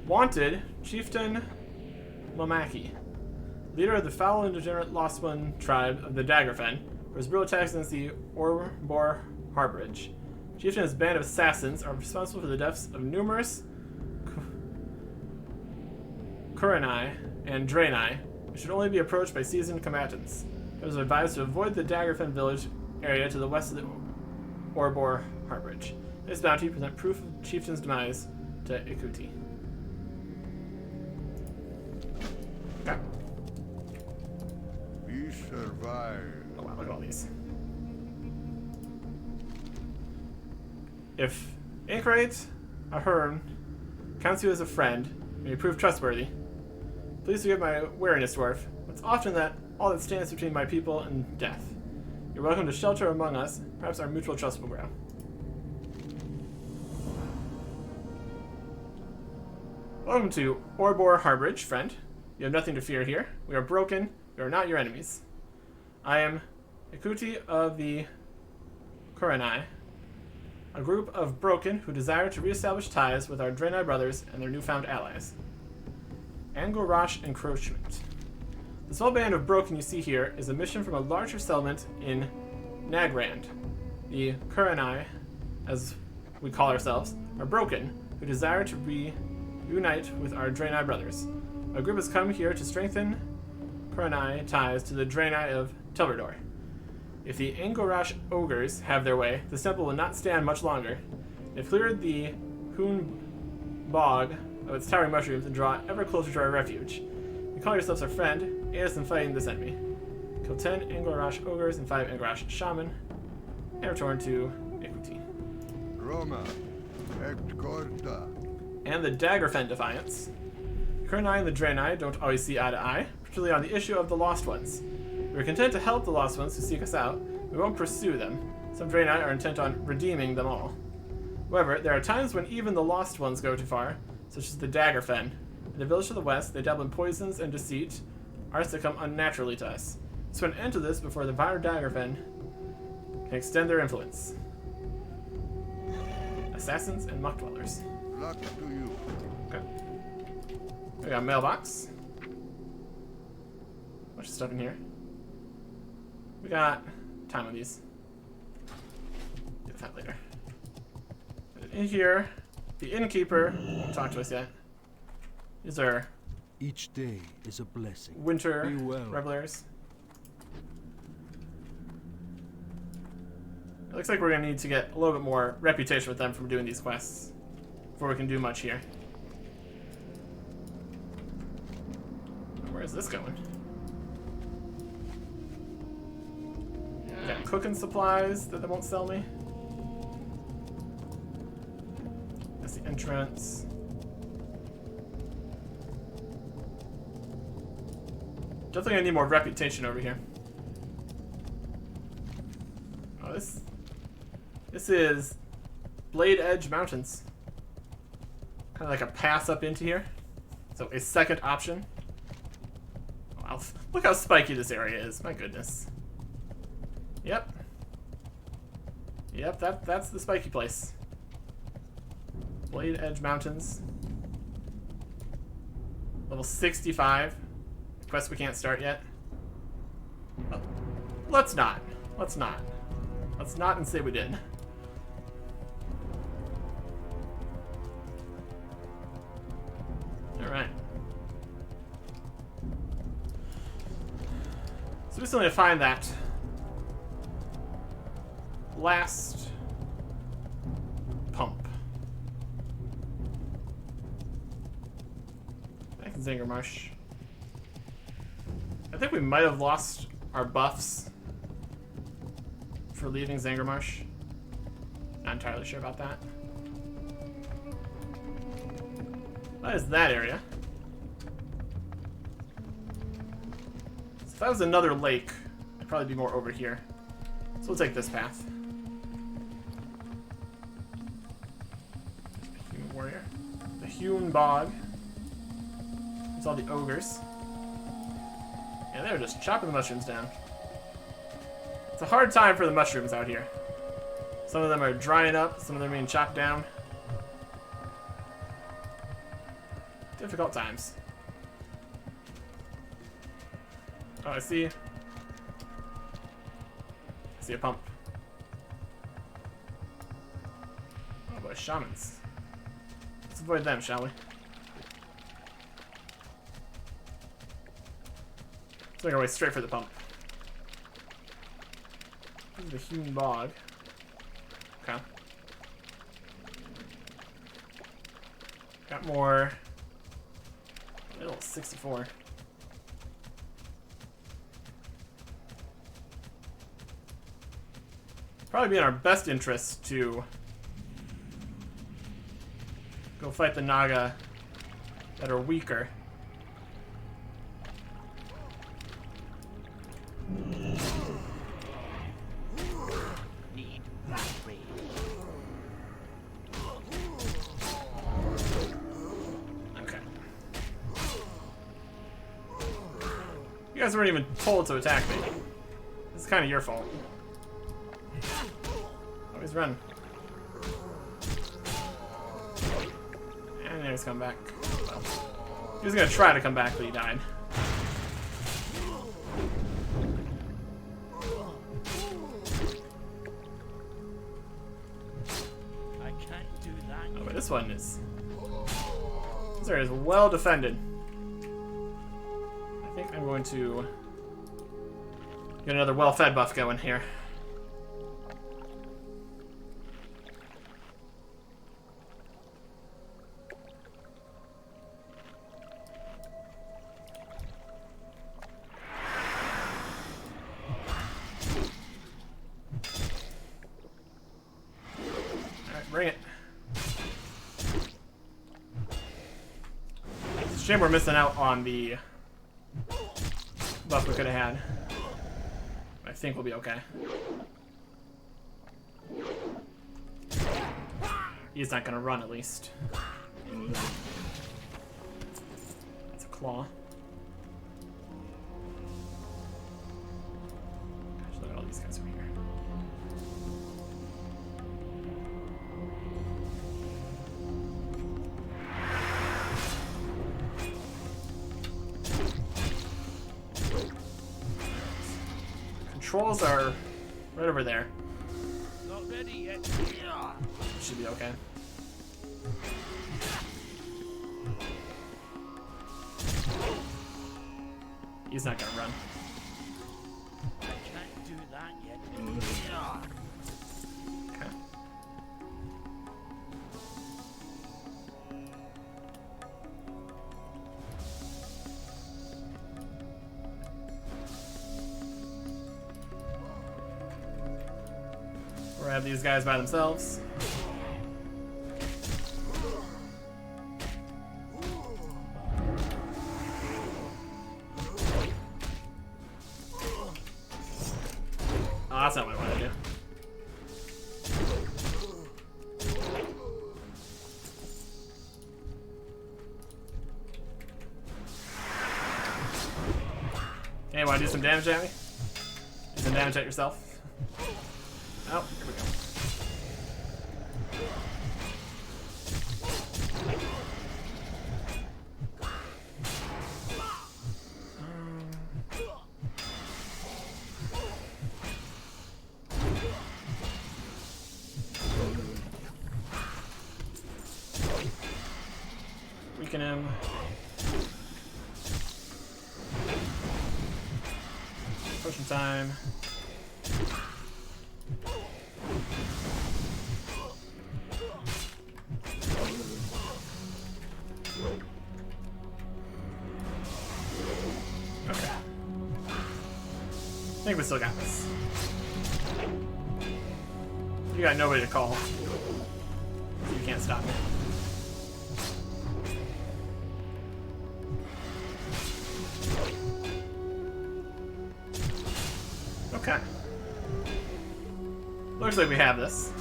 Speaker 1: Wanted, Chieftain Momaki, leader of the foul and degenerate Lost One tribe of the Daggerfen, for his brutal attacks against the Warcraft Harborage. Chieftain and his band of assassins are responsible for the deaths of numerous Kurenai and Draenei, who should only be approached by seasoned combatants. It was advised to avoid the Daggerfen village area to the west of the Warcraft Harborage. This bounty present proof of Chieftain's demise to Ikuti. Okay.
Speaker 4: We survived.
Speaker 1: Oh wow, look at all these. If Anchorite Ahern counts you as a friend and you prove trustworthy, please forgive my wariness, dwarf. It's often that all that stands between my people and death. You're welcome to shelter among us. Perhaps our mutual trust will grow. Welcome to Orbor Harborage, friend. You have nothing to fear here. We are broken. We are not your enemies. I am Ikuti of the Kuranai, a group of broken who desire to reestablish ties with our Draenei brothers and their newfound allies. Angorosh Encroachment. The small band of broken you see here is a mission from a larger settlement in Nagrand. The Kuranai, as we call ourselves, are broken who desire to reunite with our Draenei brothers. Our group has come here to strengthen Kuranai ties to the Draenei of Telverdor. If the Angorosh ogres have their way, this temple will not stand much longer. They've cleared the Hoon Bog of its towering mushrooms and draw ever closer to our refuge. You call yourselves our friend, aid us in fighting this enemy. Kill 10 Angorosh ogres and 5 Angorosh shaman, and return to Equity.
Speaker 4: Roma, et corta.
Speaker 1: And the Daggerfen Defiance. Kuranai and the Draenei don't always see eye to eye, particularly on the issue of the Lost Ones. We are content to help the Lost Ones who seek us out. We won't pursue them. Some Draenei are intent on redeeming them all. However, there are times when even the Lost Ones go too far, such as the Daggerfen. In the village to the west, they dabble in poisons and deceit. Ours to come unnaturally to us. Let's put an end to this before the Vir Daggerfen can extend their influence. Assassins and Muck Dwellers.
Speaker 4: Luck to you.
Speaker 1: Okay. We got a mailbox. Bunch of stuff in here. We got time on these. Get that later. In here, the innkeeper won't talk to us yet. These are
Speaker 3: Each day is a blessing.
Speaker 1: winter
Speaker 3: Be well.
Speaker 1: revelers. It looks like we're gonna need to get a little bit more reputation with them from doing these quests before we can do much here. Where is this going? Got cooking supplies that they won't sell me. That's the entrance. Definitely gonna need more reputation over here. Oh, this is Blade Edge Mountains. Kind of like a pass up into here. So a second option. Wow, look how spiky this area is. My goodness. Yep. Yep, that's the spiky place. Blade Edge Mountains. Level 65. Quest we can't start yet. Oh, let's not. Let's not. Let's not and say we did. Alright. So we still need to find that last pump. Back in Zangarmarsh. I think we might have lost our buffs for leaving Zangarmarsh. Not entirely sure about that. That is that area. So if that was another lake, I'd probably be more over here. So we'll take this path. Human warrior. The Hewn Bog. There's all the ogres. Yeah, they were just chopping the mushrooms down. It's a hard time for the mushrooms out here. Some of them are drying up, some of them are being chopped down. Difficult times. Oh, I see a pump. Oh boy, shamans. Let's avoid them, shall we? Let's make our way straight for the pump. This is the Hewn Bog. Okay. Got more. Middle 64. Probably be in our best interest to fight the Naga that are weaker.
Speaker 2: Need upgrade.
Speaker 1: Okay. You guys weren't even told to attack me. This is kind of your fault. Always run. And now he's come back. Well, he was gonna try to come back, but he died.
Speaker 2: I can't do that.
Speaker 1: Oh, but this one is. This area is well defended. I think I'm going to get another well-fed buff going here. Alright, bring it. It's a shame we're missing out on the buff we could have had. I think we'll be okay. He's not gonna run, at least. That's a claw. Gosh, look at all these guys over here. Controls are right over there.
Speaker 2: Not ready yet.
Speaker 1: Should be okay. He's not gonna run.
Speaker 2: I can't do that yet.
Speaker 1: Okay. Or have these guys by themselves. Oh, that's not what I want to do. Okay, want to do some damage at me? Do some damage at yourself? Oh, here we go. Weaken him. Potion time. Okay. I think we still got this. You got nobody to call. You can't stop me. Okay. Looks like we have this.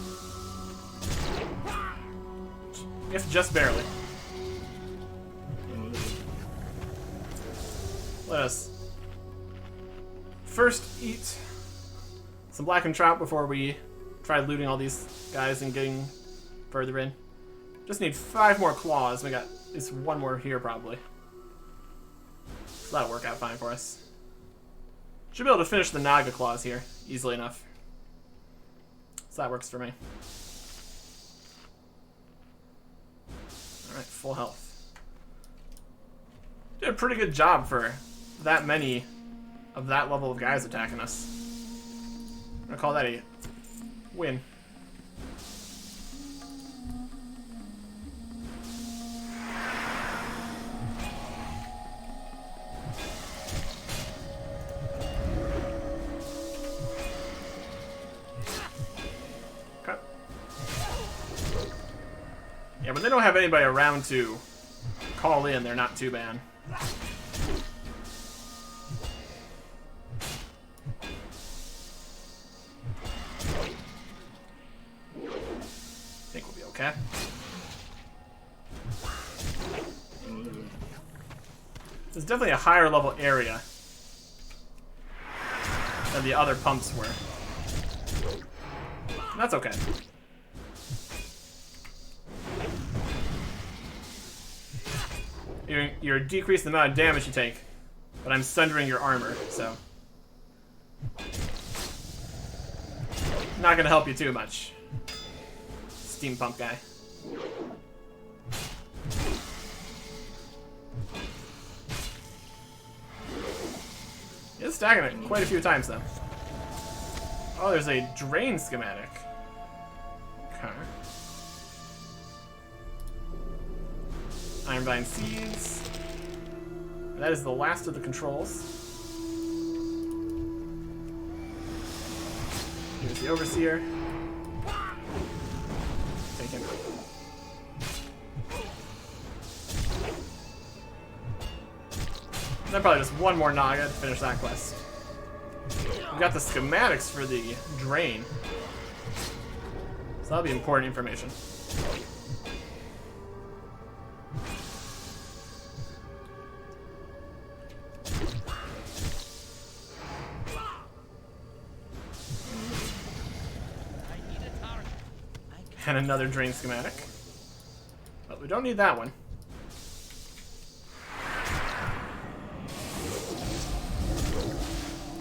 Speaker 1: If just barely. Let us first eat some blackened trout before we try looting all these guys and getting further in. Just need 5 more claws. We got at least 1 more here probably. So that'll work out fine for us. Should be able to finish the Naga claws here easily enough. So that works for me. Alright, full health. Did a pretty good job for that many of that level of guys attacking us. I'm gonna call that a win. they don't have anybody around to call in, they're not too bad. I think we'll be okay. It's definitely a higher level area than the other pumps were. That's okay. You're decreasing the amount of damage you take, but I'm sundering your armor, so not gonna help you too much, steam pump guy. It's stacking it quite a few times though. Oh, there's a drain schematic. Okay. Ironvine seeds. That is the last of the controls. Here's the overseer. Take him. Then probably just one more Naga to finish that quest. We've got the schematics for the drain. So that'll be important information. And another drain schematic. But we don't need that one.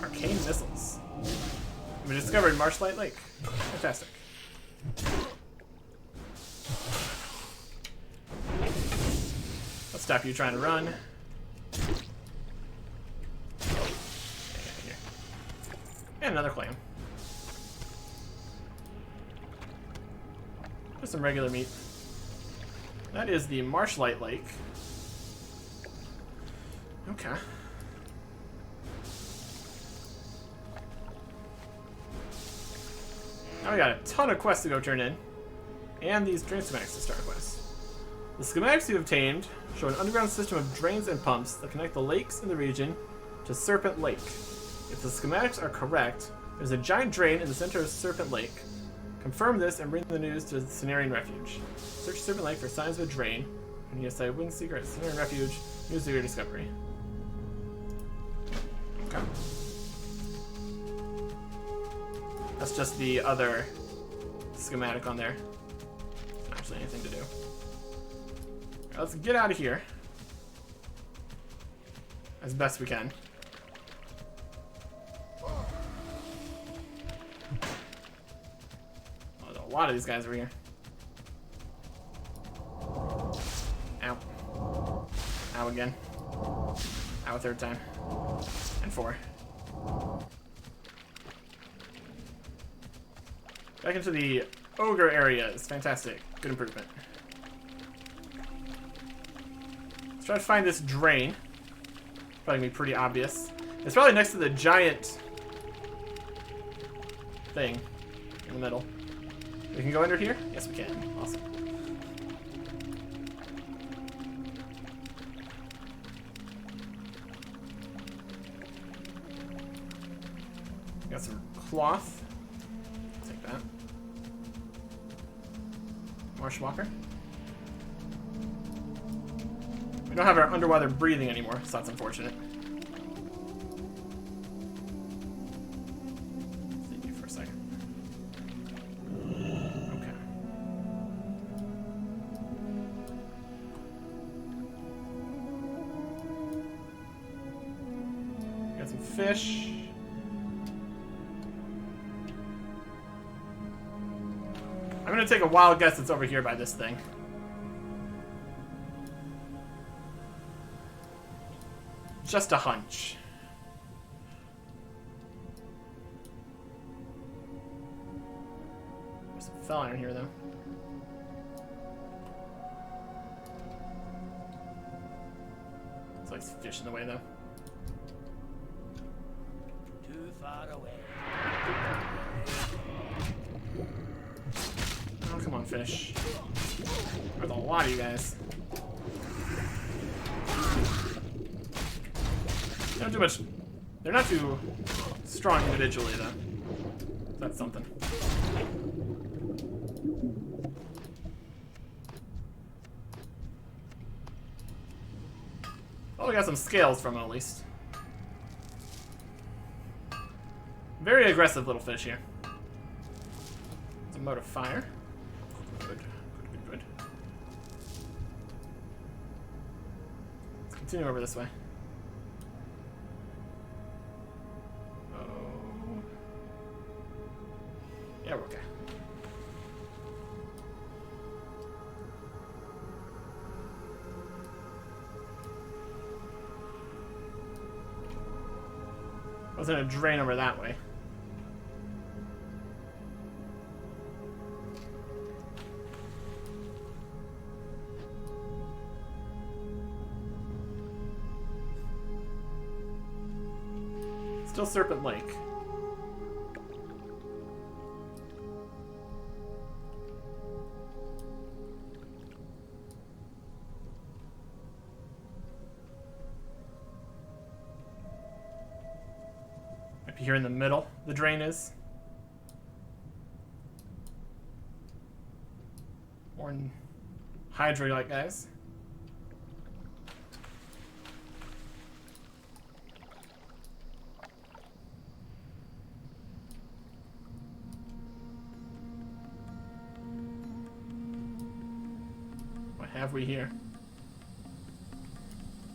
Speaker 1: Arcane missiles. We discovered Marshlight Lake. Fantastic. Let's stop you trying to run. And another clam. Just some regular meat. That is the Marshlight Lake. Okay. Now we got a ton of quests to go turn in. And these drain schematics to start a quest. The schematics you obtained show an underground system of drains and pumps that connect the lakes in the region to Serpent Lake. If the schematics are correct, there's a giant drain in the center of Serpent Lake. Confirm this and bring the news to the Cenarian Refuge. Search Serpent Lake for signs of a drain. And yes, I wouldn't secret Cenarian Refuge. News of your discovery. Okay. That's just the other schematic on there. Not actually anything to do. Alright, let's get out of here. As best we can. A lot of these guys over here. Ow. Ow again. Ow a third time. And 4. Back into the ogre area is fantastic. Good improvement. Let's try to find this drain. Probably gonna be pretty obvious. It's probably next to the giant thing in the middle. We can go under here? Yes, we can. Awesome. Got some cloth. Take that. Marshwalker. We don't have our underwater breathing anymore, so that's unfortunate. Thank you for a second. Okay. Got some fish. I'm gonna take a wild guess it's over here by this thing. Just a hunch. There's some fell iron here, though. Looks like some fish in the way, though.
Speaker 2: Too far away.
Speaker 1: Oh, come on, fish. There's a lot of you guys. They don't do much. They're not too strong individually, though. That's something. Oh, we got some scales from it, at least. Very aggressive little fish here. It's a mode of fire. Good, good, good. Let's continue over this way. Oh. Yeah, we're okay. Wasn't a drain over that way. Still Serpent Lake. Might be here in the middle, the drain is. More hydro-like guys. What have we here?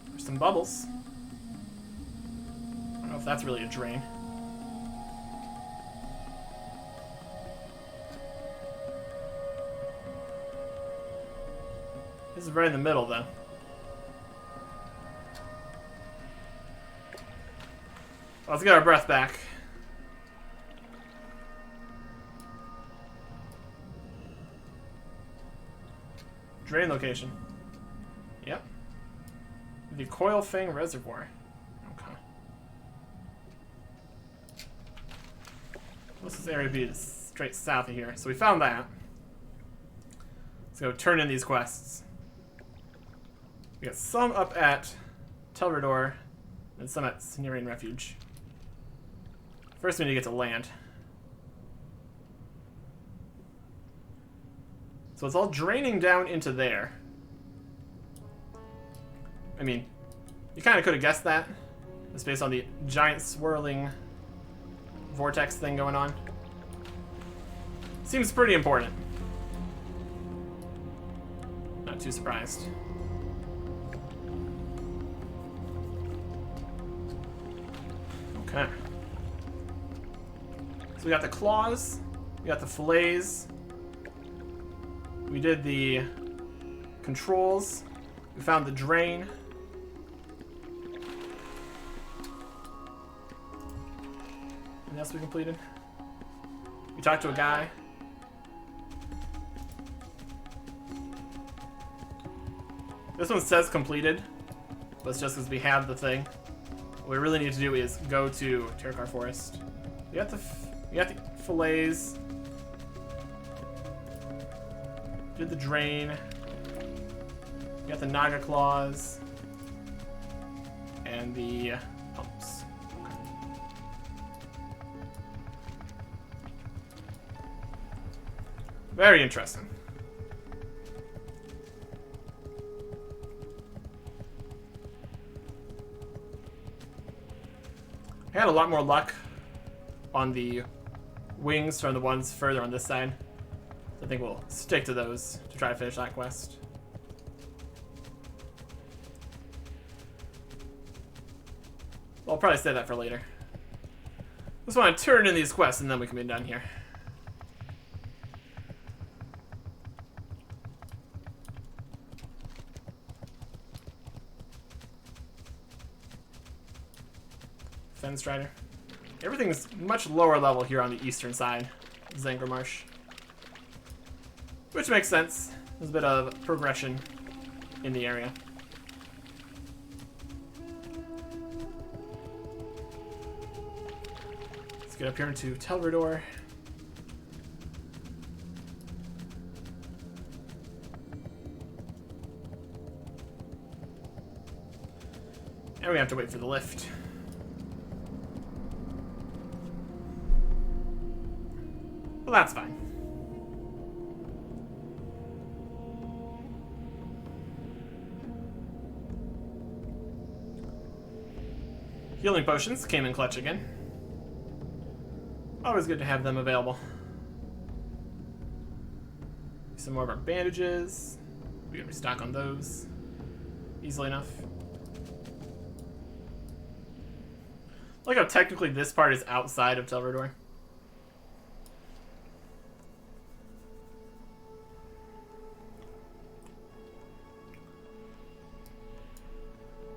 Speaker 1: There's some bubbles. I don't know if that's really a drain. This is right in the middle, though. Let's get our breath back. Drain location. Yep. The Coil Fang Reservoir. Okay. What's this area be? Straight south of here. So we found that. Let's go turn in these quests. We got some up at Telrador and some at Cenarian Refuge. First we need to get to land. So it's all draining down into there. I mean, you kind of could have guessed that. Just based on the giant swirling vortex thing going on. Seems pretty important. Not too surprised. Okay. So we got the claws, we got the fillets, we did the controls, we found the drain. Anything else we completed? We talked to a guy. This one says completed, but it's just because we have the thing. What we really need to do is go to Terracar Forest. We got the fillets. Did the drain. We got the Naga claws. And the pumps. Okay. Very interesting. I had a lot more luck on the wings from the ones further on this side. So I think we'll stick to those to try to finish that quest. I'll probably save that for later. Just want to turn in these quests and then we can be done here. Fenstrider. Everything's much lower level here on the eastern side of Zangarmarsh. Which makes sense. There's a bit of progression in the area. Let's get up here into Telrador. And we have to wait for the lift. Well, that's fine. Healing potions came in clutch again. Always good to have them available. Some more of our bandages. We can restock on those easily enough. I like how technically this part is outside of Telverdor.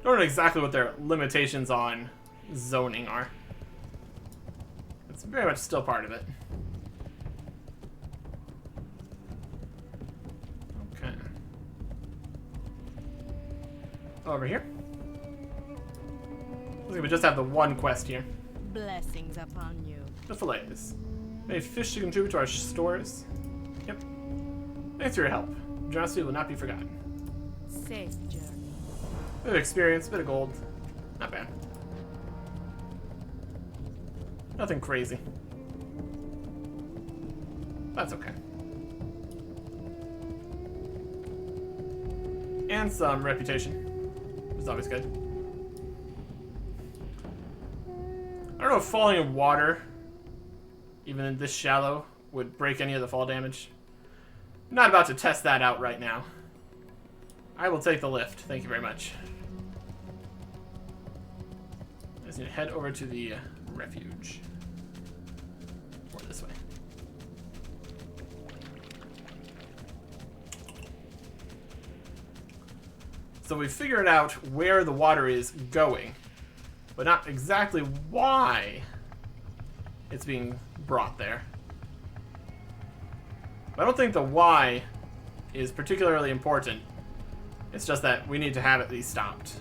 Speaker 1: Don't know exactly what their limitations on zoning are. It's very much still part of it. Okay. Over here. Looks like we just have the one quest here.
Speaker 5: Blessings upon you.
Speaker 1: The fillets. Many fish to contribute to our stores. Yep. Thanks for your help. Generosity will not be forgotten.
Speaker 5: Safe journey.
Speaker 1: Bit of experience, bit of gold. Not bad. Nothing crazy. That's okay. And some reputation, which is always good. I don't know if falling in water, even in this shallow, would break any of the fall damage. I'm not about to test that out right now. I will take the lift. Thank you very much. I just need to head over to the refuge. Or this way. So we figured out where the water is going, but not exactly why it's being brought there. I don't think the why is particularly important. It's just that we need to have it these stopped.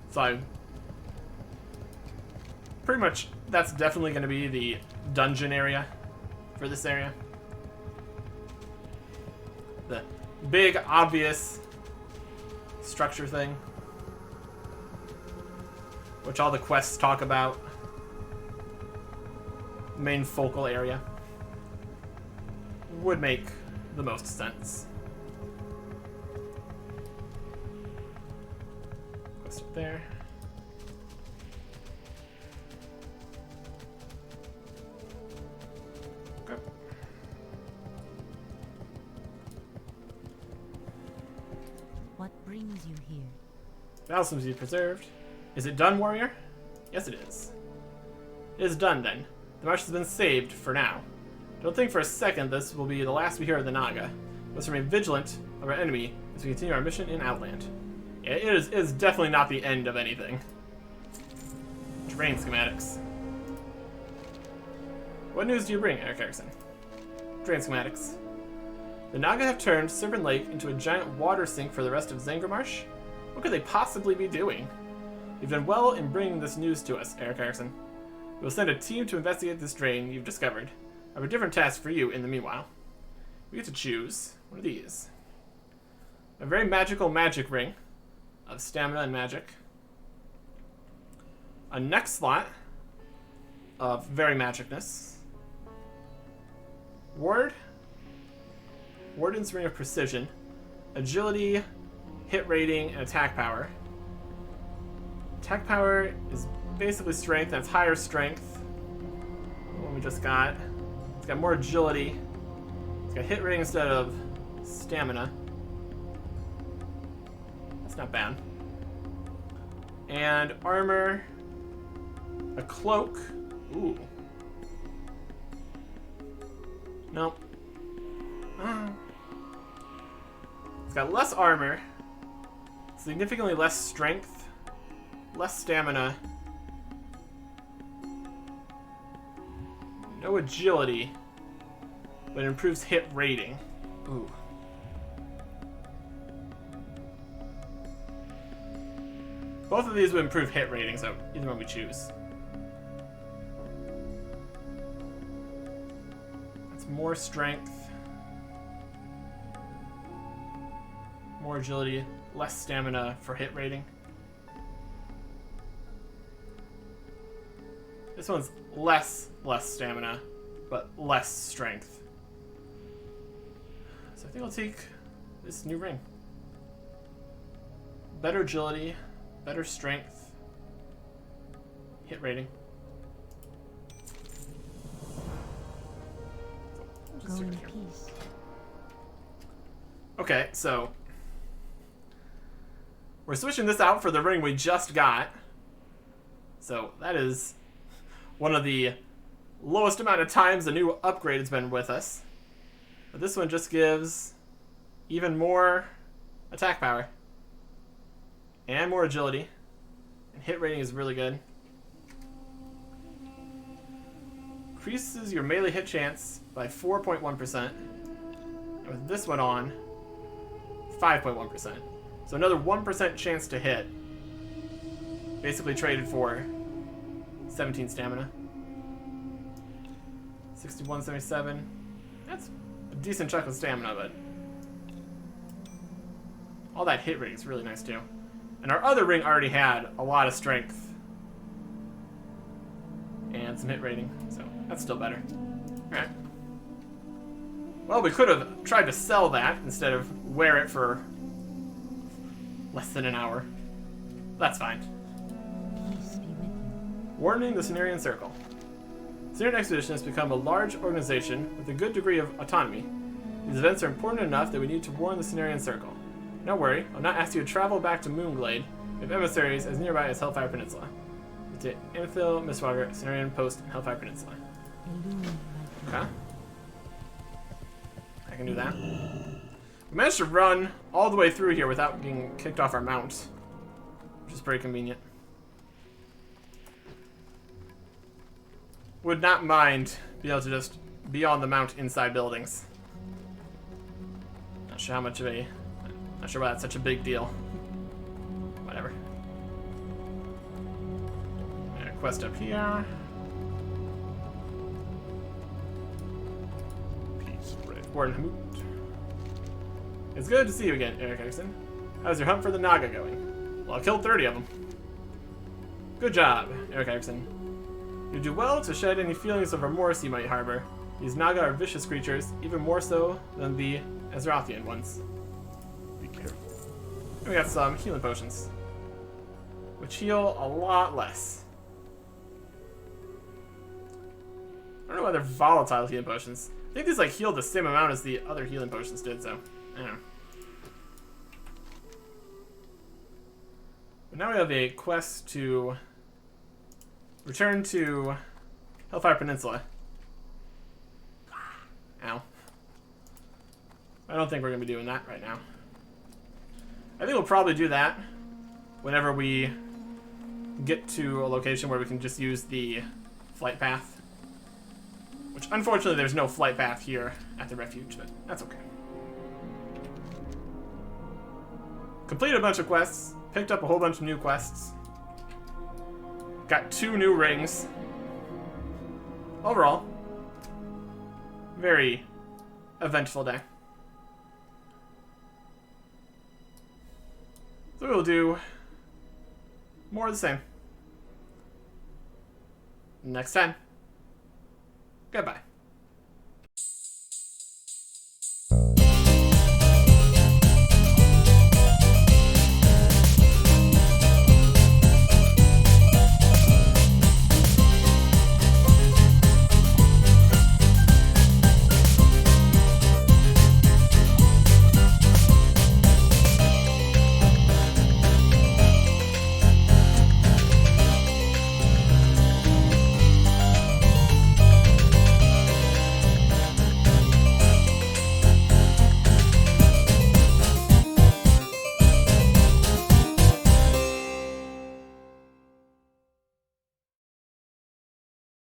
Speaker 1: So pretty much that's definitely going to be the dungeon area for this area. The big obvious structure thing, which all the quests talk about. Main focal area would make the most sense. Quest up there. Okay.
Speaker 5: What brings you here?
Speaker 1: Battle seems to be preserved. Is it done, warrior? Yes, it is. It is done, then. The marsh has been saved for now. Don't think for a second this will be the last we hear of the Naga. Let's remain vigilant of our enemy as we continue our mission in Outland. Yeah, it is definitely not the end of anything. Terrain schematics. What news do you bring, Eric Erickson? Terrain schematics. The Naga have turned Serpent Lake into a giant water sink for the rest of Zangarmarsh? What could they possibly be doing? You've done well in bringing this news to us, Eric Erickson. We'll send a team to investigate this drain you've discovered. I have a different task for you in the meanwhile. We get to choose. What are these? A very magical magic ring of stamina and magic. A neck slot of very magicness. Warden's ring of precision. Agility, hit rating, and attack power. Attack power is basically strength, that's higher strength. The one we just got. It's got more agility. It's got hit rating instead of stamina. That's not bad. And armor. A cloak. Ooh. Nope. It's got less armor. Significantly less strength. Less stamina. No agility, but it improves hit rating. Ooh. Both of these would improve hit rating, so either one we choose. That's more strength. more agility, less stamina for hit rating. This one's less stamina, but less strength. So I think I'll take this new ring. Better agility, better strength, hit rating.
Speaker 5: Go in peace.
Speaker 1: Okay, so we're switching this out for the ring we just got. So that is one of the lowest amount of times a new upgrade has been with us. But this one just gives even more attack power and more agility. And hit rating is really good. Increases your melee hit chance by 4.1%. And with this one on, 5.1%. So another 1% chance to hit. Basically traded for 17 stamina. 61, 77. That's a decent chunk of stamina, but all that hit rating is really nice too. And our other ring already had a lot of strength and some hit rating, so that's still better. Alright. Well, we could have tried to sell that instead of wear it for less than an hour. That's fine.
Speaker 5: Peace be with you.
Speaker 1: Warning: the Cenarian Circle. The Cenarian Expedition has become a large organization with a good degree of autonomy. These events are important enough that we need to warn the Cenarian Circle. Don't worry, I'll not ask you to travel back to Moonglade. We have emissaries as nearby as Hellfire Peninsula. To Amethil, Mistwalker, Cenarian Post, and Hellfire Peninsula.
Speaker 5: Illuminate my
Speaker 1: Okay. I can do that. We managed to run all the way through here without being kicked off our mount, which is pretty convenient. Would not mind being able to just be on the mount inside buildings. Not sure how much of a... Not sure why that's such a big deal. Whatever. Quest up here.
Speaker 4: Peace, friend.
Speaker 1: Warden Hamoot. It's good to see you again, Eric Erickson. How's your hunt for the Naga going? Well, I killed 30 of them. Good job, Eric Erickson. You do well to shed any feelings of remorse you might harbor. These Naga are vicious creatures, even more so than the Azrathian ones.
Speaker 4: Be careful.
Speaker 1: And we got some healing potions, which heal a lot less. I don't know why they're volatile healing potions. I think these like heal the same amount as the other healing potions did, so I don't know. But now we have a quest to return to Hellfire Peninsula. Ow. I don't think we're going to be doing that right now. I think we'll probably do that whenever we get to a location where we can just use the flight path. Which, unfortunately, there's no flight path here at the refuge, but that's okay. Completed a bunch of quests, picked up a whole bunch of new quests. Got 2 new rings. Overall, very eventful day. So we'll do more of the same next time. Goodbye.